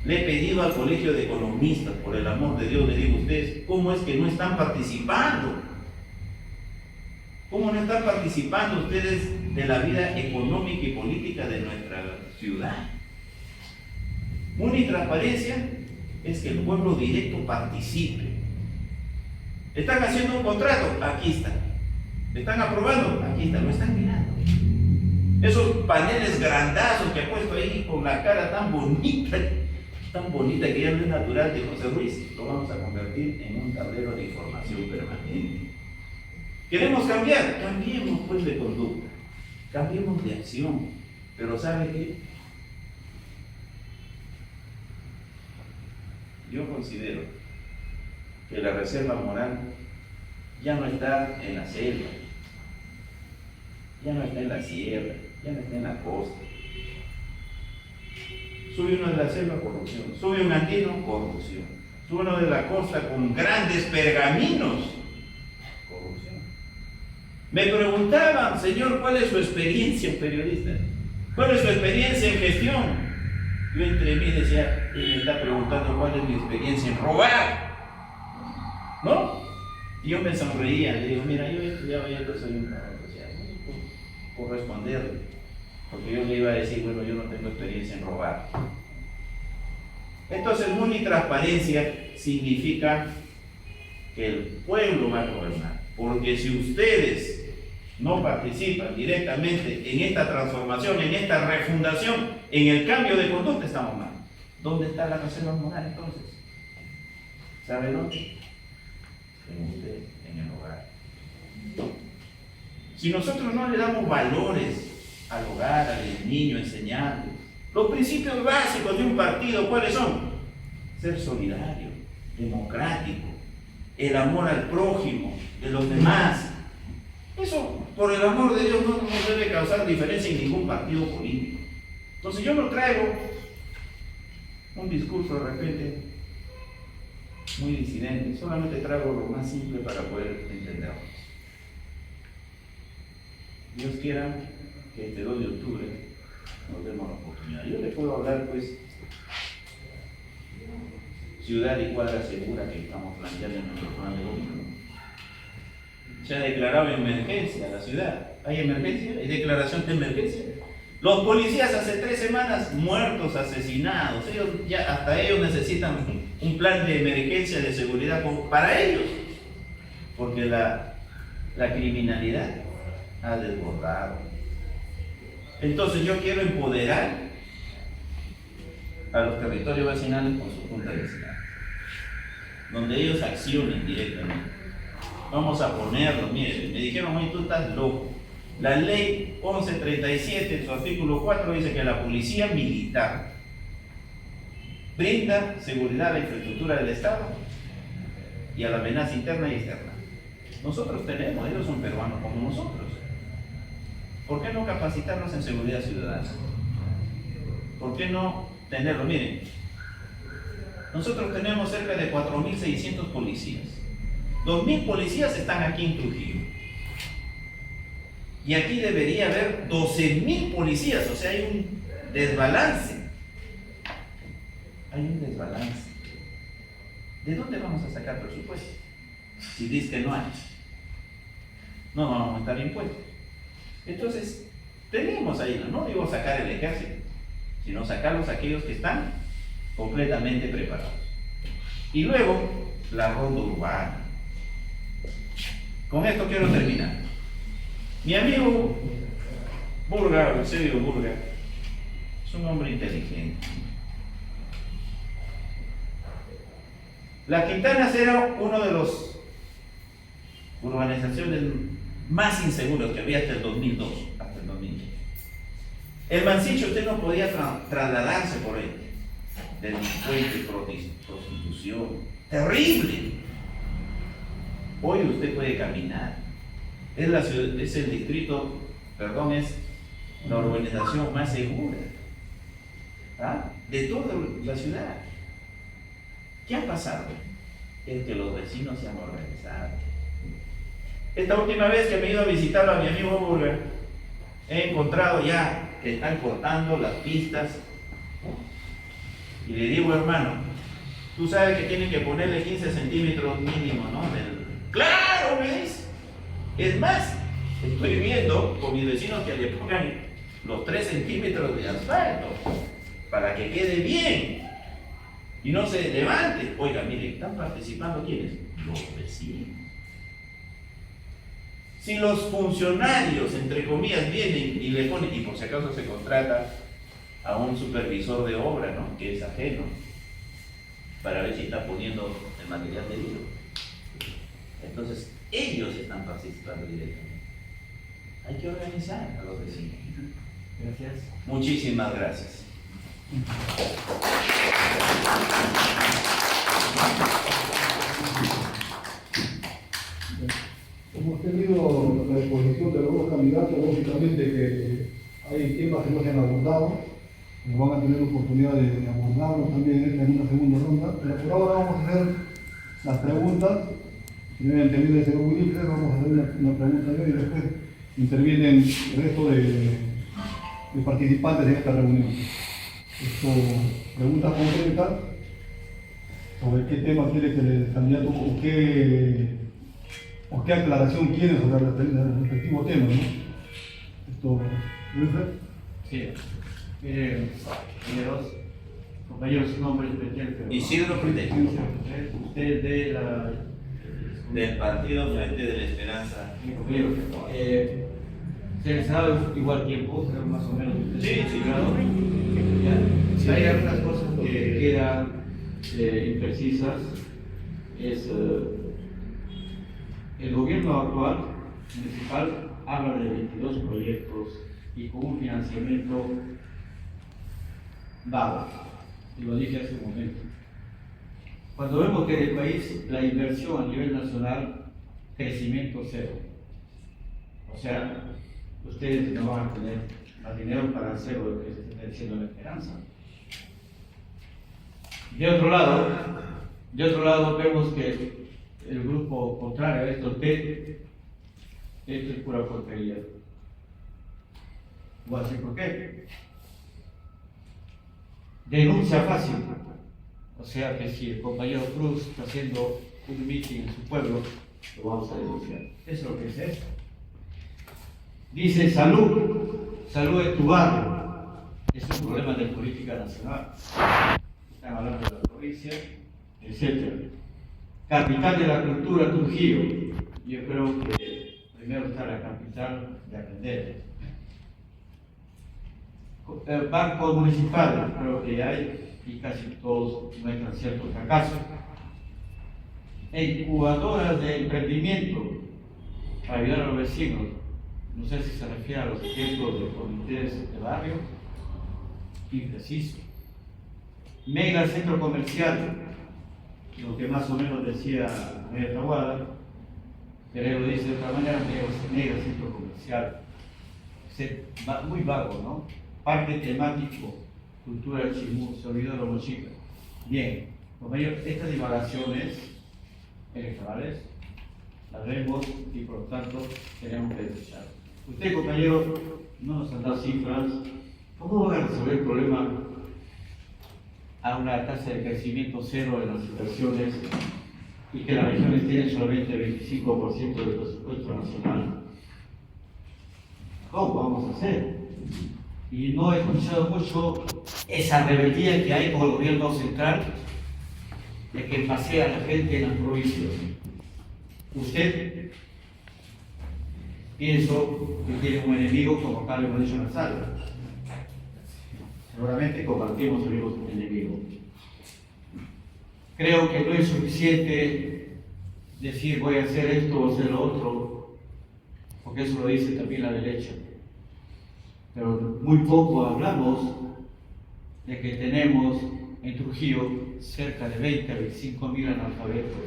Speaker 5: le he pedido al Colegio de Economistas, por el amor de Dios, le digo a ustedes, ¿cómo es que no están participando? ¿Cómo no están participando ustedes de la vida económica y política de nuestra ciudad? Unitransparencia es que el pueblo directo participe. ¿Están haciendo un contrato? Aquí está. ¿Están aprobando? Aquí está, lo están mirando. Esos paneles grandazos que ha puesto ahí con la cara tan bonita que ya no es natural de José Ruiz, lo vamos a convertir en un tablero de información permanente. ¿Queremos cambiar? Cambiemos pues de conducta, cambiemos de acción, pero ¿sabe qué? Yo considero que la reserva moral ya no está en la selva, ya no está en la sierra, ya no está en la costa. Sube uno de la selva, corrupción. Sube un andino, corrupción. Sube uno de la costa con grandes pergaminos, corrupción. Me preguntaban, señor, ¿cuál es su experiencia periodista? ¿Cuál es su experiencia en gestión? Yo entre mí decía, él me está preguntando cuál es mi experiencia en robar, ¿no? Y yo me sonreía, le digo, mira, yo he estudiado ya, soy un cabrón, o sea, por responderle, porque yo le iba a decir, bueno, yo no tengo experiencia en robar. Entonces, unitransparencia significa que el pueblo va a gobernar, porque si ustedes no participan directamente en esta transformación, en esta refundación, en el cambio de conducta, estamos mal. ¿Dónde está la reserva moral entonces? ¿Sabe dónde? En usted, en el hogar. Si nosotros no le damos valores al hogar, al niño, enseñarle los principios básicos de un partido, ¿cuáles son? Ser solidario, democrático, el amor al prójimo, de los demás. Eso, por el amor de Dios, no nos debe causar diferencia en ningún partido político. Entonces yo no traigo un discurso de repente muy disidente. Solamente traigo lo más simple para poder entenderlo. Dios quiera que este 2 de octubre nos demos la oportunidad. Yo le puedo hablar, pues, ciudad y cuadra segura que estamos planteando en nuestro plan de gobierno. Se ha declarado emergencia la ciudad. ¿Hay emergencia? ¿Hay declaración de emergencia? Los policías hace 3 semanas muertos, asesinados. Hasta ellos necesitan un plan de emergencia de seguridad para ellos. Porque la criminalidad ha desbordado. Entonces yo quiero empoderar a los territorios vecinales con su junta vecinal, donde ellos accionen directamente. Vamos a ponerlo, miren, me dijeron, oye, tú estás loco. La ley 1137, en su artículo 4, dice que la policía militar brinda seguridad a la infraestructura del Estado y a la amenaza interna y externa. Nosotros tenemos, ellos son peruanos como nosotros. ¿Por qué no capacitarnos en seguridad ciudadana? ¿Por qué no tenerlo? Miren, nosotros tenemos cerca de 4.600 policías. 2.000 policías están aquí en Trujillo. Y aquí debería haber 12.000 policías, o sea, hay un desbalance. Hay un desbalance. ¿De dónde vamos a sacar presupuesto? Si dice que no hay. No vamos a aumentar impuestos. Entonces, tenemos ahí, no digo sacar el ejército, sino sacarlos aquellos que están completamente preparados. Y luego, la ronda urbana. Con esto quiero terminar. Mi amigo Burga, Eusebio Burga, es un hombre inteligente. La Quintana era uno de los urbanizaciones más inseguras que había hasta el 2002, hasta el 2002. El Mancicho usted no podía trasladarse por él. Delincuente, prostitución, terrible. Hoy usted puede caminar. Es el distrito, perdón, es la urbanización más segura de toda la ciudad. ¿Qué ha pasado? Es que los vecinos se han organizado. Esta última vez que me he ido a visitar a mi amigo Burger, he encontrado ya que están cortando las pistas. Y le digo, hermano, tú sabes que tienen que ponerle 15 centímetros mínimo, ¿no? ¡Claro! Me dice. Es más, estoy viendo con mis vecinos que le pongan los 3 centímetros de asfalto para que quede bien y no se levante. Oiga, mire, ¿están participando quiénes? Los vecinos. Si los funcionarios, entre comillas, vienen y le ponen, y por si acaso se contrata a un supervisor de obra, ¿no?, que es ajeno, para ver si está poniendo el material debido. Entonces, ellos están participando directamente. Hay que organizar a los vecinos.
Speaker 2: Gracias.
Speaker 5: Muchísimas gracias.
Speaker 1: Hemos tenido la exposición de los dos candidatos, lógicamente que hay temas que no se han abordado, que van a tener oportunidad de abordarlos también en una segunda ronda, pero por ahora vamos a hacer las preguntas. Primero interviene el señor Wilfred, vamos a hacer una pregunta yo y después intervienen el resto de participantes de esta reunión. Preguntas concretas sobre qué tema quiere que el candidato o qué aclaración quiere sobre el respectivo tema, ¿no? Wilfred.
Speaker 2: Sí. Compañeros, su nombre especial.
Speaker 5: Isidro Frente.
Speaker 2: Usted
Speaker 5: Del Partido Frente de la Esperanza.
Speaker 2: Se les ha dado igual tiempo, pero más o menos.
Speaker 5: Sí, claro.
Speaker 2: Sí, hay algunas cosas que quedan imprecisas. El gobierno actual municipal habla de 22 proyectos y con un financiamiento bajo, y lo dije hace un momento. Cuando vemos que en el país la inversión a nivel nacional, crecimiento cero. O sea, ustedes no van a tener más dinero para hacer lo que se está diciendo en la Esperanza. De otro lado, De otro lado, vemos que el grupo contrario a esto, esto es pura porquería. Voy a decir por qué. Denuncia fácil. O sea que si el compañero Cruz está haciendo un meeting en su pueblo, lo vamos a denunciar. Eso es lo que es esto. Dice salud en tu barrio. Es un problema de política nacional. Están hablando de la provincia, etc. Capital de la cultura, Trujillo. Yo creo que primero está la capital de aprender. Bancos municipales, creo que hay, y casi todos muestran cierto fracaso. Incubadoras de emprendimiento para ayudar a los vecinos. No sé si se refiere a los ejemplos de comités de barrio. Impreciso. Mega centro comercial, lo que más o menos decía María Taboada, pero lo dice de otra manera, mega centro comercial. Muy vago, ¿no? Parque temático, cultura chimú, se olvidó de los mochicas. Bien, compañeros, estas divagaciones electorales las vemos y por lo tanto tenemos que desechar. Usted, compañero, no nos han dado cifras. ¿Cómo van a resolver el problema a una tasa de crecimiento cero en las inversiones y que las regiones tienen solamente el 25% del presupuesto nacional? ¿Cómo vamos a hacer? Y no he escuchado mucho esa rebeldía que hay con el gobierno central de que pasea a la gente en las provincias. Usted, pienso que tiene un enemigo como Carlos Mauricio Nazario. Seguramente compartimos el mismo enemigo. Creo que no es suficiente decir voy a hacer esto o hacer lo otro, porque eso lo dice también la derecha. Pero muy poco hablamos de que tenemos en Trujillo cerca de 20 a 25 mil analfabetos,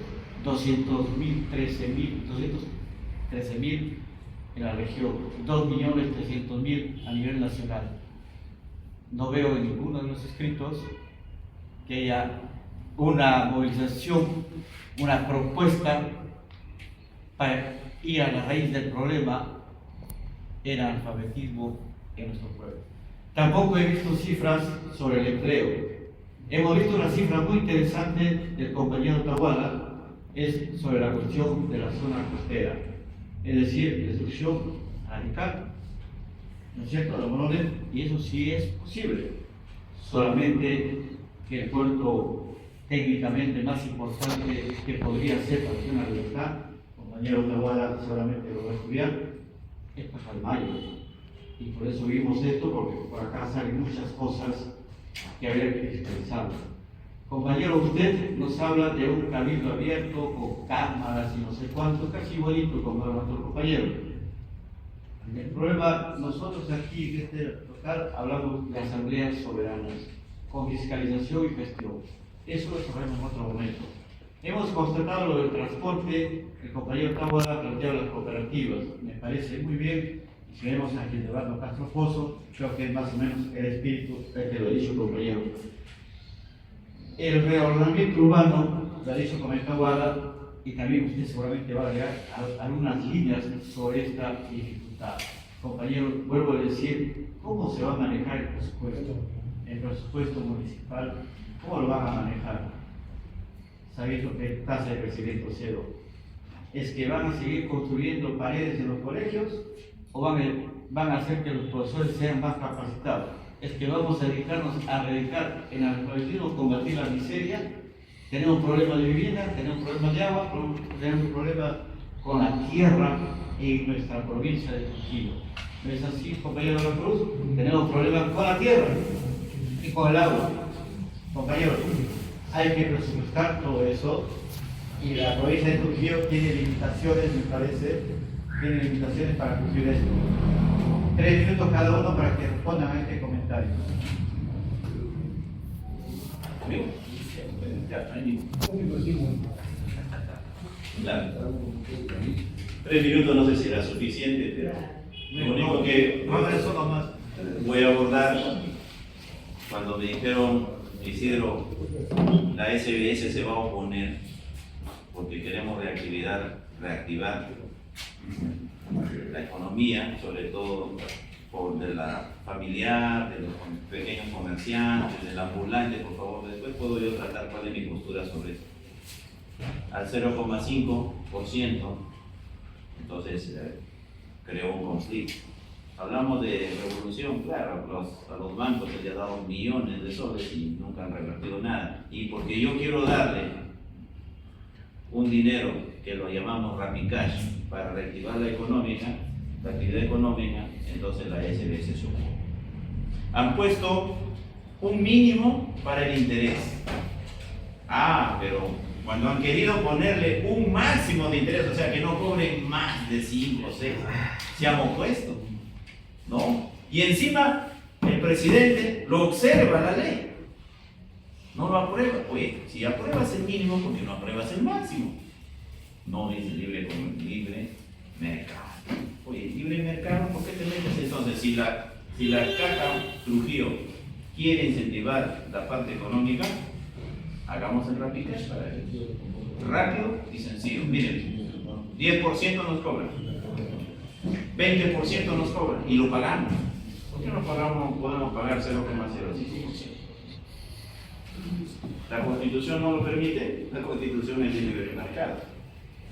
Speaker 2: 213.000 en la región, 2.300.000 a nivel nacional. No veo en ninguno de los escritos que haya una movilización, una propuesta para ir a la raíz del problema, el analfabetismo en nuestro pueblo. Tampoco he visto cifras sobre el empleo. Hemos visto una cifra muy interesante del compañero Taboada, es sobre la cuestión de la zona costera, es decir, destrucción radical, ¿no es cierto?, los morones, y eso sí es posible, solamente que el puerto técnicamente más importante que podría ser para hacer una libertad, compañero Taboada seguramente lo va a estudiar, es Pajarimayo. Y por eso vimos esto, porque por acá salen muchas cosas que habría que fiscalizar. Compañero, usted nos habla de un cabildo abierto con cámaras y no sé cuánto, casi igualito como nuestro compañero. El problema, nosotros aquí en este local hablamos de asambleas soberanas, con fiscalización y gestión. Eso lo sabremos en otro momento. Hemos constatado lo del transporte, el compañero Taboada ha planteado las cooperativas, me parece muy bien. Si vemos a Gildebardo Castro Pozo, creo que es más o menos el espíritu que lo ha dicho el compañero. El reordenamiento urbano, lo ha dicho el compañero Taboada, y también usted seguramente va a agregar algunas líneas sobre esta dificultad. Compañero, vuelvo a decir, ¿cómo se va a manejar el presupuesto? El presupuesto municipal, ¿cómo lo van a manejar? Sabiendo que tasa de crecimiento cero. ¿Es que van a seguir construyendo paredes en los colegios o van a hacer que los profesores sean más capacitados? ¿Es que vamos a dedicarnos a dedicar en el alfabetismo, combatir la miseria? Tenemos problemas de vivienda, tenemos problemas de agua, tenemos problemas con la tierra en nuestra provincia de Trujillo. ¿No es así, compañero de la Cruz? Tenemos problemas con la tierra y con el agua. Compañeros, hay que presupuestar todo eso y la provincia de Trujillo tiene limitaciones, me parece, tiene limitaciones para cumplir esto. 3 minutos cada uno para que respondan a este comentario.
Speaker 5: Claro. 3 minutos no sé si era suficiente, pero lo único que voy a abordar cuando me dijeron, Isidro, la SBS se va a oponer porque queremos reactivar la economía, sobre todo de la familiar, de los pequeños comerciantes, del ambulante, por favor. Después puedo yo tratar cuál es mi postura sobre esto. Al 0,5%, entonces creó un conflicto. Hablamos de revolución, claro, a los bancos se les ha dado millones de soles y nunca han revertido nada. Y porque yo quiero darle un dinero que lo llamamos Rapicash para reactivar la actividad económica, entonces la SBS se opone. Han puesto un mínimo para el interés. Pero cuando han querido ponerle un máximo de interés, o sea que no cobren más de 5 o 6, se han opuesto, ¿no? Y encima el presidente lo observa la ley, no lo aprueba. Oye, si apruebas el mínimo, ¿por qué no apruebas el máximo? No dice libre mercado. Oye, libre mercado, ¿por qué te metes entonces? Si la Caja Trujillo quiere incentivar la parte económica, hagamos el Rapicash para ellos. Rápido y sencillo. Miren, 10% nos cobran, 20% nos cobran y lo pagamos. ¿Por qué no podemos pagar 0,05%? ¿La Constitución no lo permite? La Constitución es libre mercado.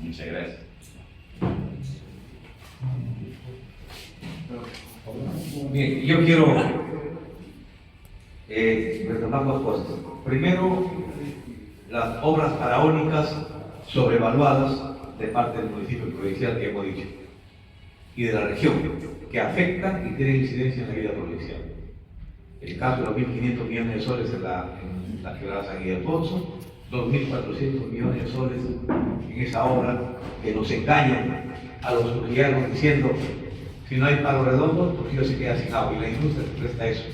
Speaker 5: Muchas gracias.
Speaker 4: Bien, yo quiero retomar dos cosas. Primero, las obras faraónicas sobrevaluadas de parte del municipio provincial que hemos dicho y de la región, que afectan y tienen incidencia en la vida provincial. El caso de los 1.500 millones de soles en la quebrada San Ildefonso, 2.400 millones de soles en esa obra que nos engañan a los trujilleros diciendo: si no hay palo redondo, Trujillo se queda sin agua, y la industria presta eso.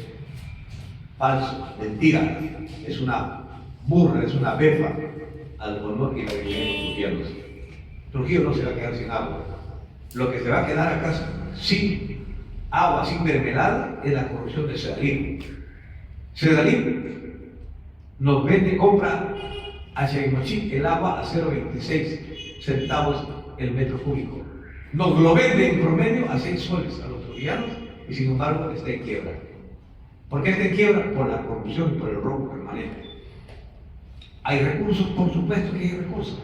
Speaker 4: Falso, mentira, es una burla, es una befa al honor y la dignidad de los trujillanos. Trujillo no se va a quedar sin agua. Lo que se va a quedar acá sin agua, sin mermelada, es la corrupción de Sedalip. Sedalip nos compra a Chaimochín el agua a 0,26 centavos el metro cúbico. Nos lo vende en promedio a 6 soles a los trujillanos y sin embargo está en quiebra. ¿Por qué está en quiebra? Por la corrupción y por el robo permanente. ¿Hay recursos? Por supuesto que hay recursos.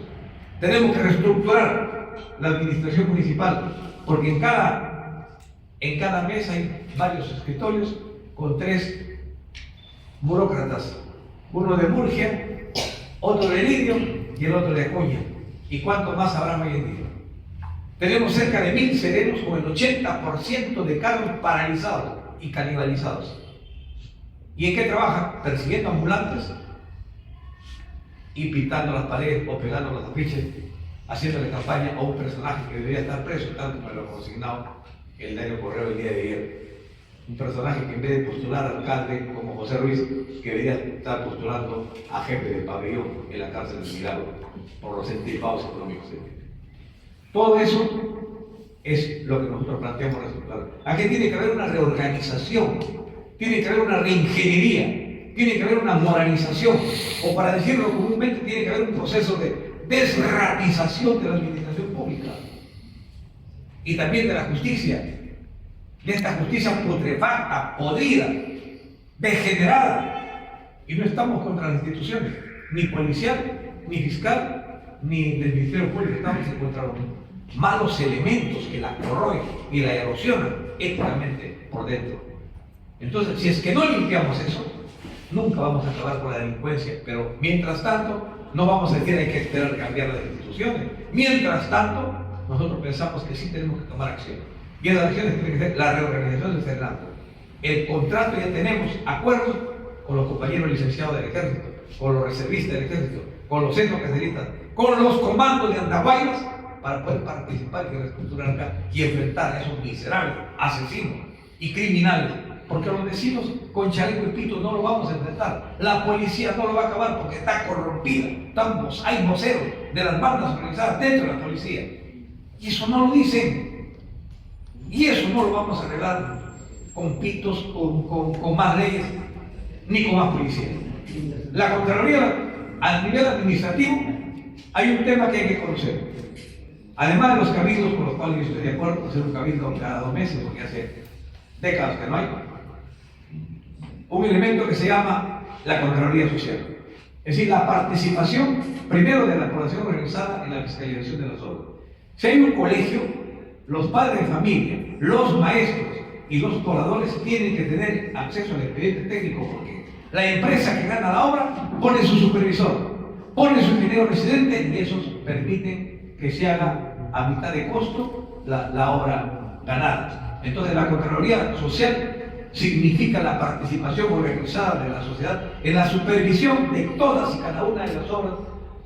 Speaker 4: Tenemos que reestructurar la administración municipal, porque en cada mesa hay varios escritorios con 3 burócratas, uno de Murgia, otro de Lidio y el otro de Acuña. ¿Y cuánto más habrá hoy en día? Tenemos cerca de 1.000 serenos con el 80% de cargos paralizados y canibalizados. ¿Y en qué trabajan? Persiguiendo ambulantes y pintando las paredes o pegando los afiches, haciéndole campaña a un personaje que debería estar preso, tanto como lo consignado el diario Correo el día de ayer. Un personaje que en vez de postular al alcalde como José Ruiz, que debería estar postulando a jefe de pabellón en la cárcel de Milagro por los entripados económicos. Todo eso es lo que nosotros planteamos reestructurar. Aquí tiene que haber una reorganización, tiene que haber una reingeniería, tiene que haber una moralización, o para decirlo comúnmente, tiene que haber un proceso de desratización de la administración pública y también de la justicia, de esta justicia putrefacta, podrida, degenerada. Y no estamos contra las instituciones, ni policial, ni fiscal, ni del Ministerio Público, estamos contra los malos elementos que la corroen y la erosionan éticamente por dentro. Entonces, si es que no limpiamos eso, nunca vamos a acabar con la delincuencia, pero mientras tanto, no vamos a decir hay que esperar cambiar las instituciones. Mientras tanto, nosotros pensamos que sí tenemos que tomar acción. Y esas acciones tienen que ser la reorganización del Senado. El contrato ya tenemos acuerdos con los compañeros licenciados del Ejército, con los reservistas del Ejército, con los centros caceristas, con los comandos de Andahuaylas, para poder participar y reestructurar acá y enfrentar a esos miserables asesinos y criminales. Porque los vecinos con chaleco y pito no lo vamos a enfrentar. La policía no lo va a acabar porque está corrompida. Hay voceros de las bandas organizadas dentro de la policía. Y eso no lo dicen. Y eso no lo vamos a arreglar con pitos, con más leyes, ni con más policía. La Contraloría a nivel administrativo, hay un tema que hay que conocer. Además de los cabildos, con los cuales yo estoy de acuerdo, hacer un cabildo cada 2 meses, porque hace décadas que no hay, un elemento que se llama la Contraloría Social. Es decir, la participación, primero, de la población organizada en la fiscalización de las obras. Si hay un colegio, los padres de familia, los maestros y los pobladores tienen que tener acceso al expediente técnico, porque la empresa que gana la obra pone su supervisor, pone su ingeniero residente y esos permiten que se haga a mitad de costo la obra ganada. Entonces, la Contraloría Social significa la participación organizada de la sociedad en la supervisión de todas y cada una de las obras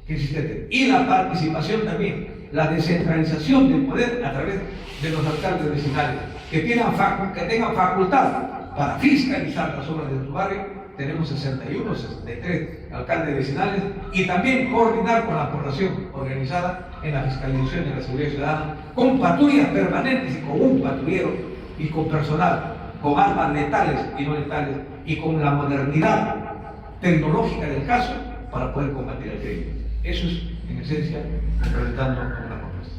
Speaker 4: que existen. Y la participación también, la descentralización del poder a través de los alcaldes vecinales, que tengan facultad para fiscalizar las obras de su barrio. Tenemos 61, 63 alcaldes vecinales, y también coordinar con la población organizada en la fiscalización de la seguridad ciudadana, con patrullas permanentes y con un patrullero y con personal, con armas letales y no letales, y con la modernidad tecnológica del caso para poder combatir el crimen. Eso es, en esencia, complementando una propuesta.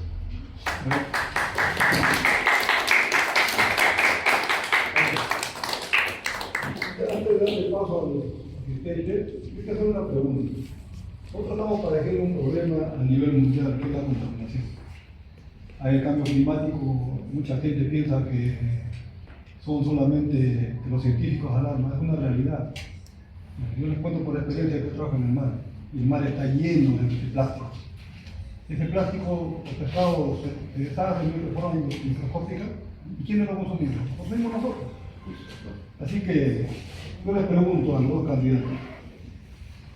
Speaker 1: Antes de darle paso a los asistentes, yo quiero hacer una pregunta. Nosotros estamos padeciendo un problema a nivel mundial, que es la contaminación. Hay el cambio climático, mucha gente piensa que son solamente que los científicos alarman, es una realidad. Yo les cuento por experiencia que trabajo en el mar. El mar está lleno de plástico. Ese plástico, los pescados se deshacen de forma microscópica. ¿Y quiénes lo consumimos? Lo consumimos nosotros. Así que yo les pregunto a los dos candidatos,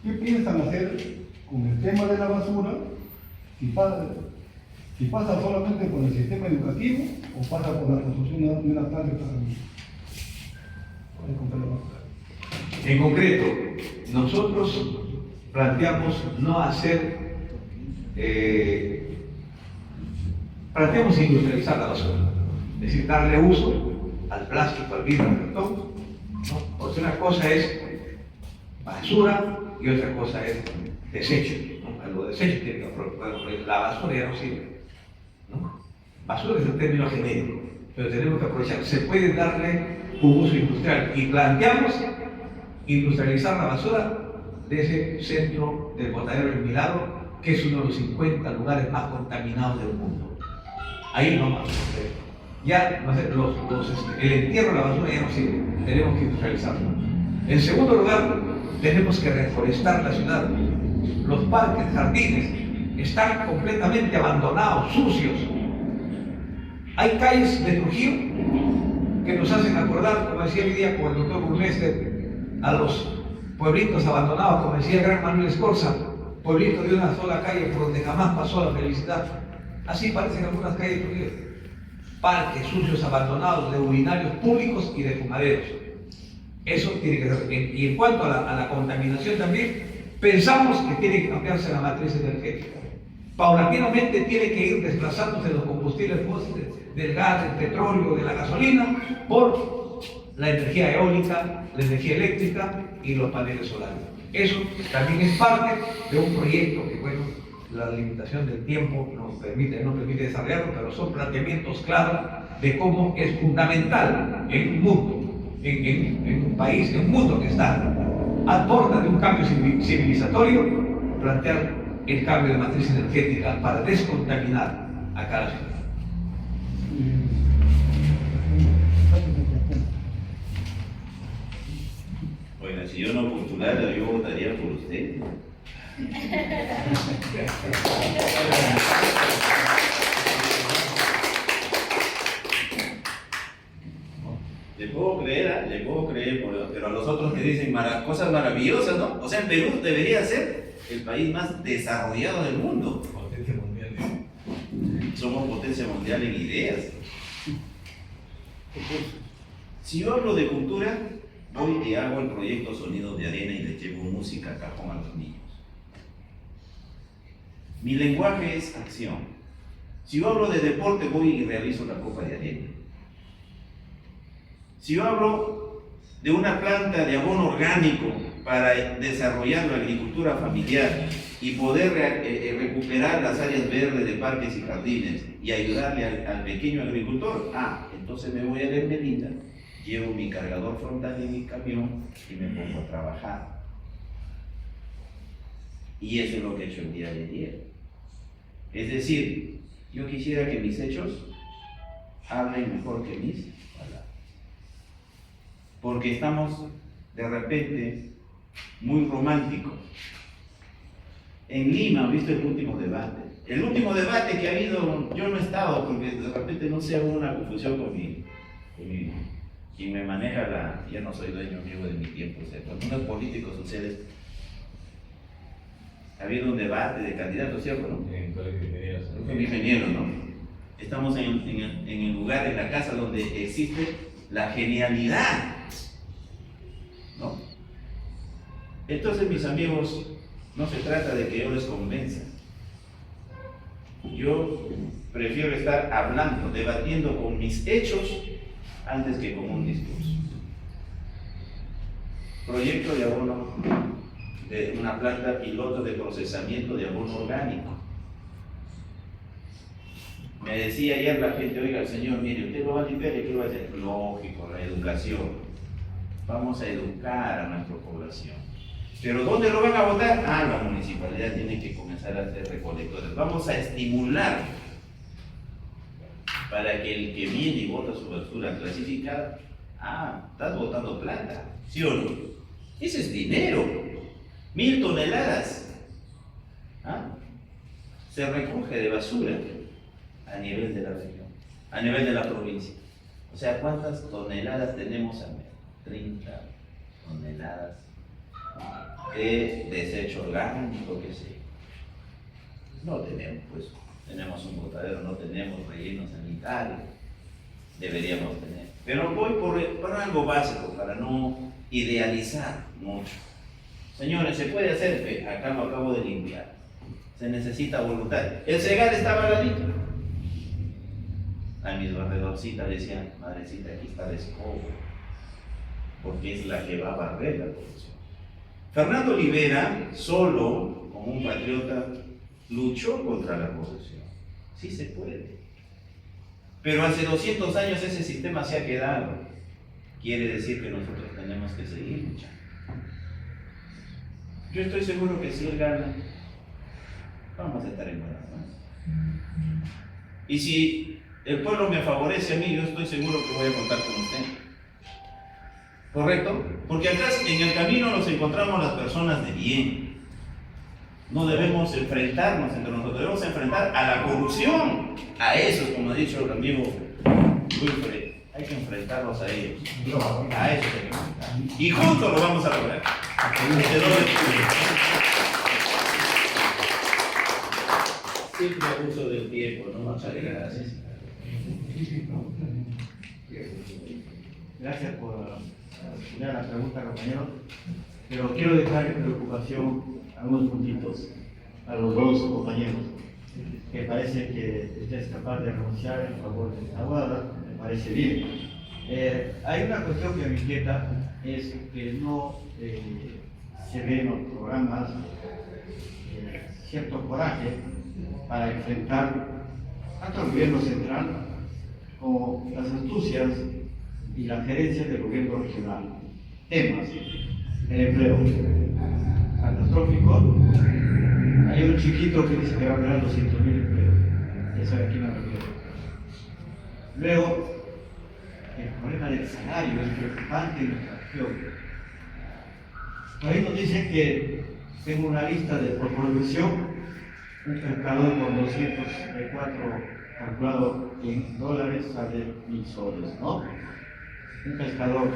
Speaker 1: ¿qué piensan hacer con el tema de la basura? Si pasa solamente por el sistema educativo o pasa por la construcción de una planta de
Speaker 4: En concreto, nosotros planteamos no hacer, planteamos industrializar la basura, es decir, darle uso al plástico, al vidrio, al cartón, ¿no? Porque una cosa es basura y otra cosa es desecho, ¿no? Los desechos tienen que aprovechar, la basura ya no sirve, ¿no? Basura es el término genérico, pero tenemos que aprovechar. Se puede darle un uso industrial y planteamos industrializar la basura de ese centro del botadero del Milagro, que es uno de los 50 lugares más contaminados del mundo. Ahí vamos a hacer. Ya el entierro de la basura ya no sirve, tenemos que industrializarlo. En segundo lugar, tenemos que reforestar la ciudad. Los parques, jardines están completamente abandonados, sucios. Hay calles de Trujillo que nos hacen acordar, como decía hoy día con el doctor Burmester, a los pueblitos abandonados, como decía el gran Manuel Escorza, pueblitos de una sola calle por donde jamás pasó la felicidad. Así parecen algunas calles de Trujillo. Parques sucios, abandonados, de urinarios públicos y de fumaderos. Eso tiene que ser. Y en cuanto a la contaminación también, pensamos que tiene que cambiarse la matriz energética. Paulatinamente tiene que ir desplazándose de los combustibles fósiles, del gas, del petróleo, de la gasolina, por la energía eólica, la energía eléctrica y los paneles solares. Eso también es parte de un proyecto que, bueno, la limitación del tiempo no permite desarrollarlo, pero son planteamientos claros de cómo es fundamental en un mundo, en un país, en un mundo que está a borda de un cambio civilizatorio, plantear el cambio de matriz energética para descontaminar a cada ciudad.
Speaker 5: Oiga, si yo no postulara, yo votaría por usted. Le puedo creer, pero a los otros que dicen cosas maravillosas, ¿no? O sea, Perú debería ser el país más desarrollado del mundo.
Speaker 4: Potencia mundial.
Speaker 5: Somos potencia mundial en ideas. Si yo hablo de cultura, voy y hago el proyecto Sonidos de Arena y le llevo música a cajón a los niños. Mi lenguaje es acción. Si yo hablo de deporte, voy y realizo la Copa de Arena. Si yo hablo de una planta de abono orgánico para desarrollar la agricultura familiar y poder recuperar las áreas verdes de parques y jardines y ayudarle al pequeño agricultor, entonces me voy a la Esmeralda, llevo mi cargador frontal en mi camión y me pongo a trabajar. Y eso es lo que he hecho el día de ayer. Es decir, yo quisiera que mis hechos hablen mejor que mis palabras. Porque estamos de repente muy románticos. En Lima, ¿han visto el último debate? El último debate que ha habido, yo no he estado, porque de repente no sé, hubo una confusión con quien me maneja ya no soy dueño amigo de mi tiempo. O sea, cuando unos políticos sucede, ha habido un debate de candidatos, ¿cierto? ¿No?
Speaker 4: En colegio de ingenieros.
Speaker 5: Con ingenieros, ¿no? Estamos en el lugar, en la casa donde existe la genialidad, ¿no? Entonces, mis amigos, no se trata de que yo les convenza. Yo prefiero estar hablando, debatiendo con mis hechos antes que con un discurso. Proyecto de abono de una planta piloto de procesamiento de abono orgánico. Me decía ayer la gente, oiga, señor, mire, usted lo va a limpiar y ¿qué va a hacer? Lógico, la educación. Vamos a educar a nuestra población. ¿Pero dónde lo van a votar? La municipalidad tiene que comenzar a hacer recolectores. Vamos a estimular para que el que viene y vota su basura clasificada, estás botando plata, ¿sí o no? Ese es dinero. 1000 toneladas se recoge de basura a nivel de la región, a nivel de la provincia. O sea, ¿cuántas toneladas tenemos al mes? 30 toneladas de desecho orgánico, que sé. No tenemos, pues, tenemos un botadero, no tenemos relleno sanitario, deberíamos tener. Pero voy por algo básico, para no idealizar mucho. Señores, se puede hacer, acá lo acabo de limpiar. Se necesita voluntad. El cegar estaba al ladito. A mis barredorcitas decían, madrecita, aquí está la escoba, porque es la que va a barrer la corrupción. Fernando Olivera, solo, como un patriota, luchó contra la corrupción. Sí se puede. Pero hace 200 años ese sistema se ha quedado. Quiere decir que nosotros tenemos que seguir luchando. Yo estoy seguro que si él gana, vamos a estar en buenas manos. Y si el pueblo me favorece a mí, yo estoy seguro que voy a contar con usted. ¿Correcto? Porque acá en el camino nos encontramos las personas de bien. No debemos enfrentarnos entre nosotros, debemos enfrentar a la corrupción. A esos, como ha dicho el amigo Wilfred, hay que enfrentarlos a ellos. A ellos hay que enfrentar. Y juntos lo vamos a lograr. Siempre abuso del tiempo, ¿no? Muchas gracias.
Speaker 7: Gracias por responder a la pregunta, compañero. Pero quiero dejar en preocupación algunos puntitos a los dos compañeros, que parece que usted es capaz de renunciar en favor de esta Aguada, me parece bien. Hay una cuestión que me inquieta, es que no se ve en los programas cierto coraje para enfrentar tanto al gobierno central como las astucias y la gerencia del gobierno regional. Temas: el empleo catastrófico. Hay un chiquito que dice que va a crear 200.000 empleos. Eso de aquí me refiero. Luego, el problema del salario es preocupante en nuestra región. Por ahí nos dicen que tengo una lista de por producción, un pescador con 264 calculado en dólares sale 1.000 soles, ¿no? Un pescador,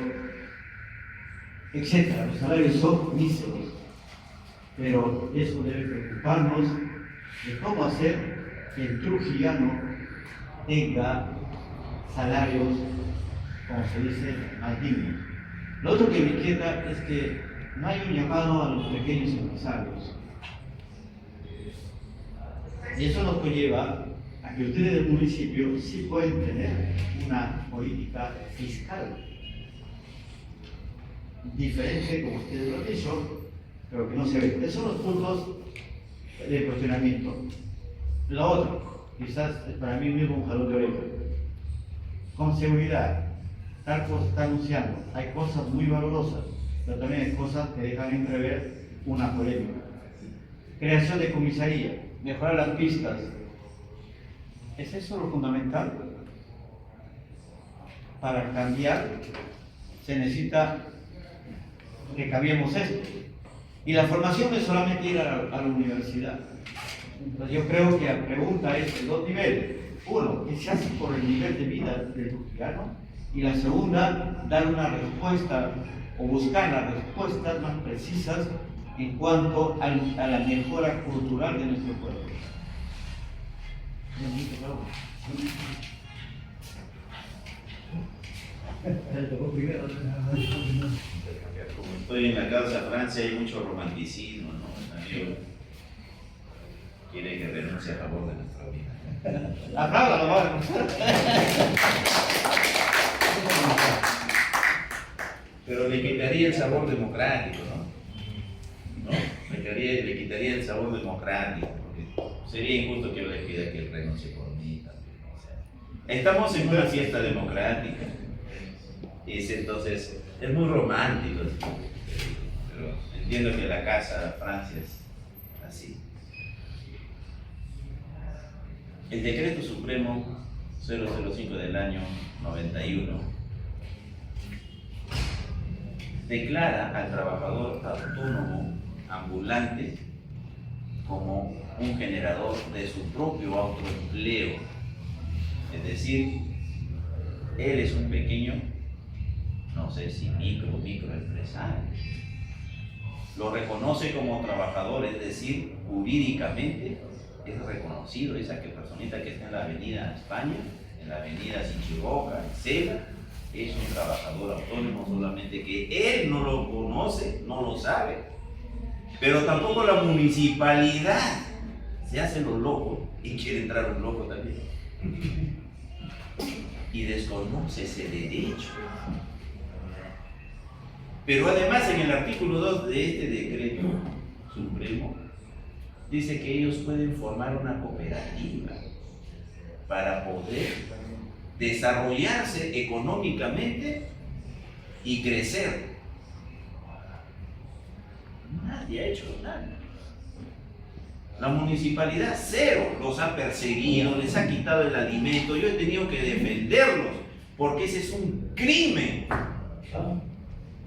Speaker 7: etcétera. Los salarios son míseros, pero eso debe preocuparnos de cómo hacer que el trujillano tenga salarios, como se dice, más dignos. Lo otro que me inquieta es que no hay un llamado a los pequeños empresarios. Y eso nos conlleva a que ustedes del municipio sí pueden tener una política fiscal. diferente, como ustedes lo han dicho, pero que no se ve. Esos son los puntos de cuestionamiento. Lo otro, quizás para mí mismo un jalón de oreja. Con seguridad, tal cosa está anunciando, hay cosas muy valorosas, pero también hay cosas que dejan entrever una polémica. Creación de comisaría, mejorar las pistas. ¿Es eso lo fundamental? Para cambiar se necesita que cambiemos esto. Y la formación no es solamente ir a la universidad. Entonces yo creo que la pregunta es de dos niveles. Uno, ¿qué se hace por el nivel de vida del turquiano? Y la segunda, dar una respuesta o buscar las respuestas más precisas en cuanto a la mejora cultural de nuestro pueblo.
Speaker 5: Como estoy en la causa Francia, hay mucho romanticismo, ¿no? Amigo quiere que renuncie a favor de nuestra vida.
Speaker 7: Apláudalo, vamos.
Speaker 5: Pero le quitaría el sabor democrático, ¿no? Le quitaría el sabor democrático, porque sería injusto que yo le pida que él renuncie por mí también. O sea, estamos en una fiesta democrática. Entonces, es muy romántico, pero entiendo que la Casa Francia es así. El Decreto Supremo 005 del año 91 declara al trabajador autónomo ambulante como un generador de su propio autoempleo. Es decir, él es un pequeño, no sé si microempresario. Lo reconoce como trabajador, es decir, jurídicamente es reconocido. Esa personita que está en la avenida España, en la avenida Sinchiroca, en Cela, es un trabajador autónomo, solamente que él no lo conoce, no lo sabe. Pero tampoco la municipalidad se hace los locos y quiere entrar un loco también. Y desconoce ese derecho. Pero además en el artículo 2 de este decreto supremo dice que ellos pueden formar una cooperativa para poder desarrollarse económicamente y crecer. Nadie ha hecho nada. La municipalidad cero, los ha perseguido, les ha quitado el alimento. Yo he tenido que defenderlos porque ese es un crimen.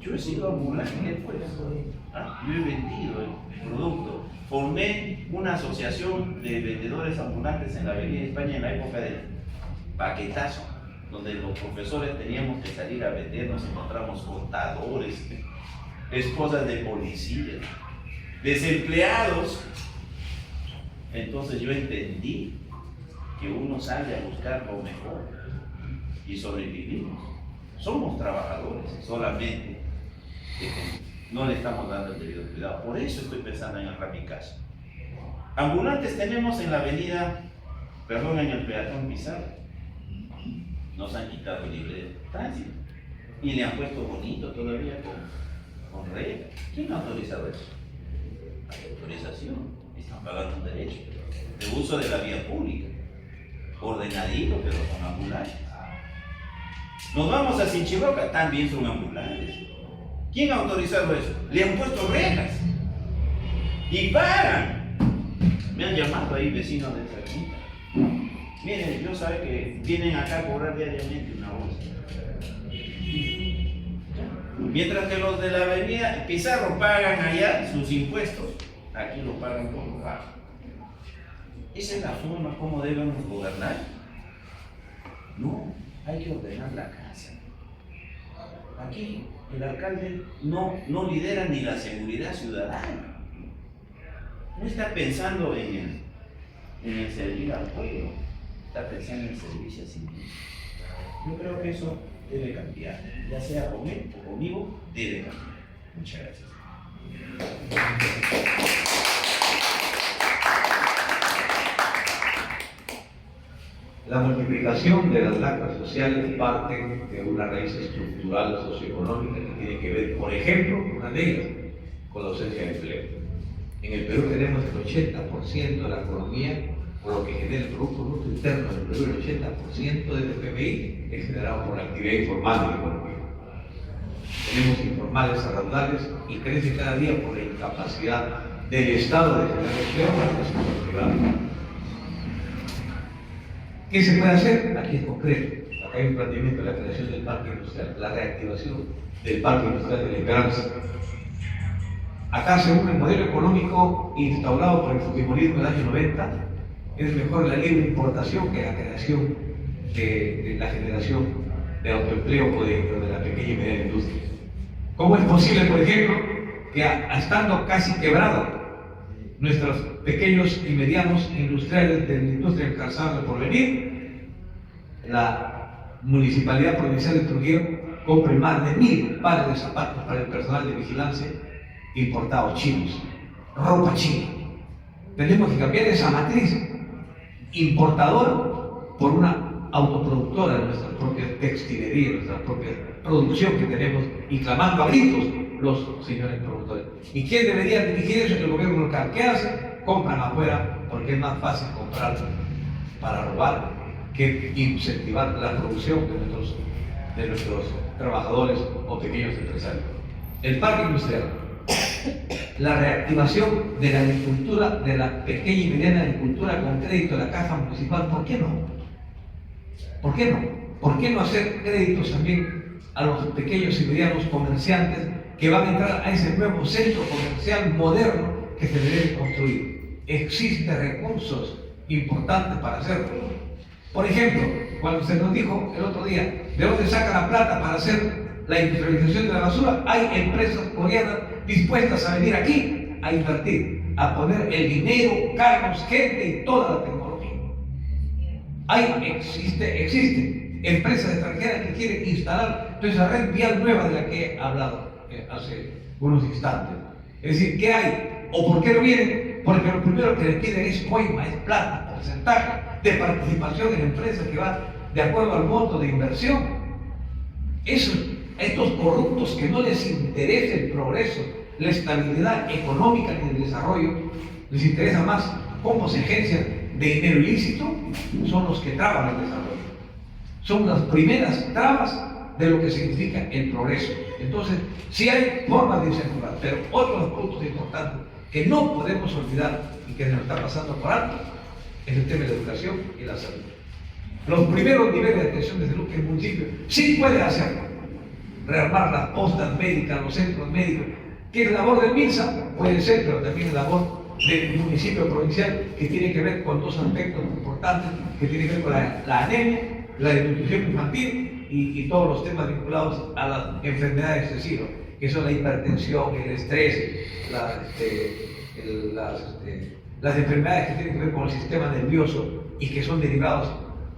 Speaker 5: Yo he sido ambulante, pues. Yo he vendido el producto. Formé una asociación de vendedores ambulantes en la Avenida España en la época del paquetazo, donde los profesores teníamos que salir a vender. Nos encontramos contadores, esposas de policías, desempleados. Entonces yo entendí que uno sale a buscar lo mejor y sobrevivimos. Somos trabajadores, solamente no le estamos dando el debido cuidado. Por eso estoy pensando en el Rapicasso. Ambulantes tenemos en la avenida, en el peatón Pizarro. Nos han quitado el libre de tránsito y le han puesto bonito todavía con regla. ¿Quién ha autorizado eso? Hay autorización. Están pagando un derecho de uso de la vía pública, ordenadito, pero son ambulantes. Nos vamos a Sinchiroca, también son ambulantes. ¿Quién ha autorizado eso? Le han puesto rejas y pagan. Me han llamado ahí vecinos de Cerquita. Miren, yo sé que vienen acá a cobrar diariamente una bolsa. Mientras que los de la avenida Pizarro pagan allá sus impuestos, aquí lo pagan por lo bajo. ¿Esa es la forma como debemos gobernar? No, hay que ordenar la casa. Aquí el alcalde no lidera ni la seguridad ciudadana. No está pensando en el servir al pueblo, está pensando en el servicio a sí mismo. Yo creo que eso debe cambiar, ya sea con él o conmigo, debe cambiar. Muchas gracias.
Speaker 4: La multiplicación de las lacras sociales parte de una raíz estructural socioeconómica que tiene que ver, por ejemplo, una de ellas, con la ausencia de empleo. En el Perú tenemos el 80% de la economía, por lo que genera el Producto Bruto Interno del Perú, el 80% del PBI es generado por la actividad informal de la economía. Tenemos informales raudales y crece cada día por la incapacidad del Estado de generar empleo para el sector privado. ¿Qué se puede hacer? Aquí es concreto. Acá hay un planteamiento de la creación del parque industrial, la reactivación del parque industrial de la Esperanza. Acá, según el modelo económico instaurado por el fujimorismo del año 90, es mejor la libre importación que la creación de la generación de autoempleo o de la pequeña y mediana industria. ¿Cómo es posible, por ejemplo, que estando casi quebrados nuestros pequeños y medianos industriales de la industria del calzado del porvenir, la Municipalidad Provincial de Trujillo compre más de 1000 pares de zapatos para el personal de vigilancia importados chinos, ropa china? Tenemos que cambiar esa matriz importadora por una autoproductora de nuestra propia textilería, nuestra propia producción que tenemos, y clamando a gritos los señores productores. ¿Y quién debería dirigir eso? El gobierno local. ¿Qué hace? Compran afuera porque es más fácil comprar para robar que incentivar la producción de nuestros trabajadores o pequeños empresarios. El parque industrial, la reactivación de la agricultura, de la pequeña y mediana agricultura con crédito de la Caja Municipal, ¿por qué no? ¿Por qué no? ¿Por qué no hacer créditos también a los pequeños y medianos comerciantes que van a entrar a ese nuevo centro comercial moderno que se debe construir? Existen recursos importantes para hacerlo. Por ejemplo, cuando se nos dijo el otro día, ¿de dónde saca la plata para hacer la industrialización de la basura? Hay empresas coreanas dispuestas a venir aquí a invertir, a poner el dinero, carros, gente y toda la tecnología. Existe empresas extranjeras que quieren instalar toda esa red vial nueva de la que he hablado hace unos instantes. Es decir, ¿qué hay? ¿O por qué no vienen? Porque lo primero que les piden es coima, es plata, porcentaje de participación en empresas que van de acuerdo al monto de inversión. Estos corruptos que no les interesa el progreso, la estabilidad económica ni el desarrollo, les interesa más cómo se agencia de dinero ilícito, son los que traban el desarrollo. Son las primeras trabas de lo que significa el progreso. Entonces, sí hay formas de incentivar, pero otro de los puntos importantes que no podemos olvidar y que se nos está pasando por alto es el tema de la educación y la salud. Los primeros niveles de atención de salud que el municipio sí puede hacerlo, rearmar las postas médicas, los centros médicos, que es labor del MINSA, puede ser, pero también es labor del municipio provincial, que tiene que ver con dos aspectos importantes, que tiene que ver con la anemia, la desnutrición infantil y todos los temas vinculados a las enfermedades excesivas, que son la hipertensión, el estrés, las enfermedades que tienen que ver con el sistema nervioso y que son derivados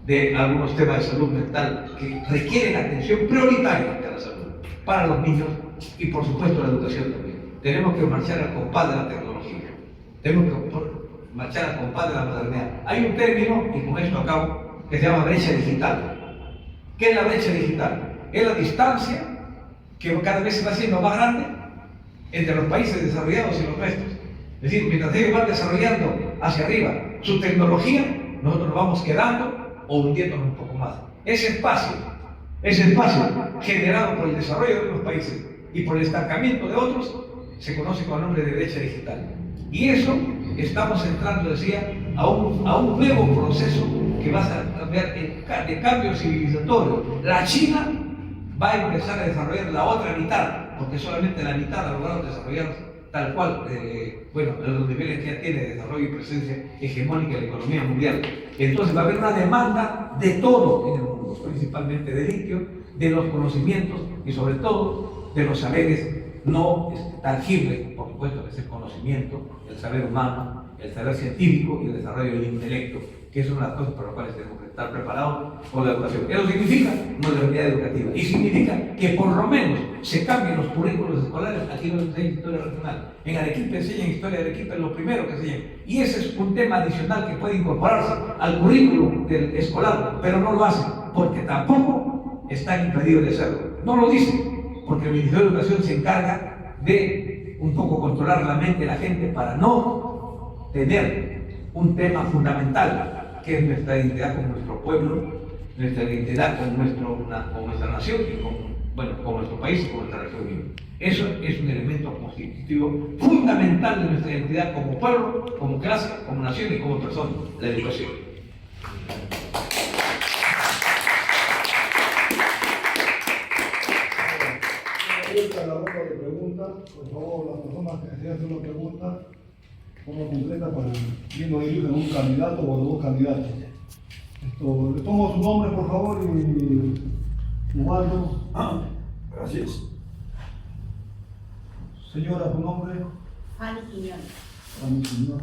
Speaker 4: de algunos temas de salud mental que requieren atención prioritaria de la salud para los niños y por supuesto la educación también. Tenemos que marchar al compás de la tecnología, tenemos que marchar al compás de la modernidad. Hay un término, y con esto acabo, que se llama brecha digital. ¿Qué es la brecha digital? Es la distancia que cada vez se va haciendo más grande entre los países desarrollados y los nuestros. Es decir, mientras ellos van desarrollando hacia arriba su tecnología, nosotros nos vamos quedando o hundiéndonos un poco más. Ese espacio generado por el desarrollo de unos países y por el estancamiento de otros, se conoce con el nombre de brecha digital. Y eso estamos entrando, decía, a un nuevo proceso que va a cambiar de cambio civilizatorio. La China va a empezar a desarrollar la otra mitad, porque solamente la mitad ha logrado desarrollar tal cual, en los niveles que ya tiene de desarrollo y presencia hegemónica en la economía mundial. Entonces va a haber una demanda de todo en el mundo, principalmente de litio, de los conocimientos y sobre todo de los saberes no tangibles, por supuesto que es el conocimiento, el saber humano, el saber científico y el desarrollo del intelecto, que es una de las cosas por las cuales tenemos que estar preparados con la educación. Eso significa modernidad educativa y significa que por lo menos se cambien los currículos escolares. Aquí no se enseña historia regional, en Arequipa enseñan historia de Arequipa, es lo primero que enseñan, y ese es un tema adicional que puede incorporarse al currículum del escolar, pero no lo hacen porque tampoco están impedidos de hacerlo. No lo dicen porque el Ministerio de Educación se encarga de un poco controlar la mente de la gente para no tener un tema fundamental, que es nuestra identidad con nuestro pueblo, nuestra identidad con nuestra nación y con nuestro país y con nuestra región. Eso es un elemento constitutivo fundamental de nuestra identidad como pueblo, como clase, como nación y como persona, la educación.
Speaker 1: Abierta la ronda de preguntas. Por favor, las personas que desean hacer una pregunta, pongan completa para viendo eligen un candidato o dos candidatos. Le tomo su nombre, por favor, y Ubaldo.
Speaker 8: Gracias.
Speaker 1: Señora, su nombre.
Speaker 9: Fanny Quiñones.
Speaker 1: Fanny Quiñones.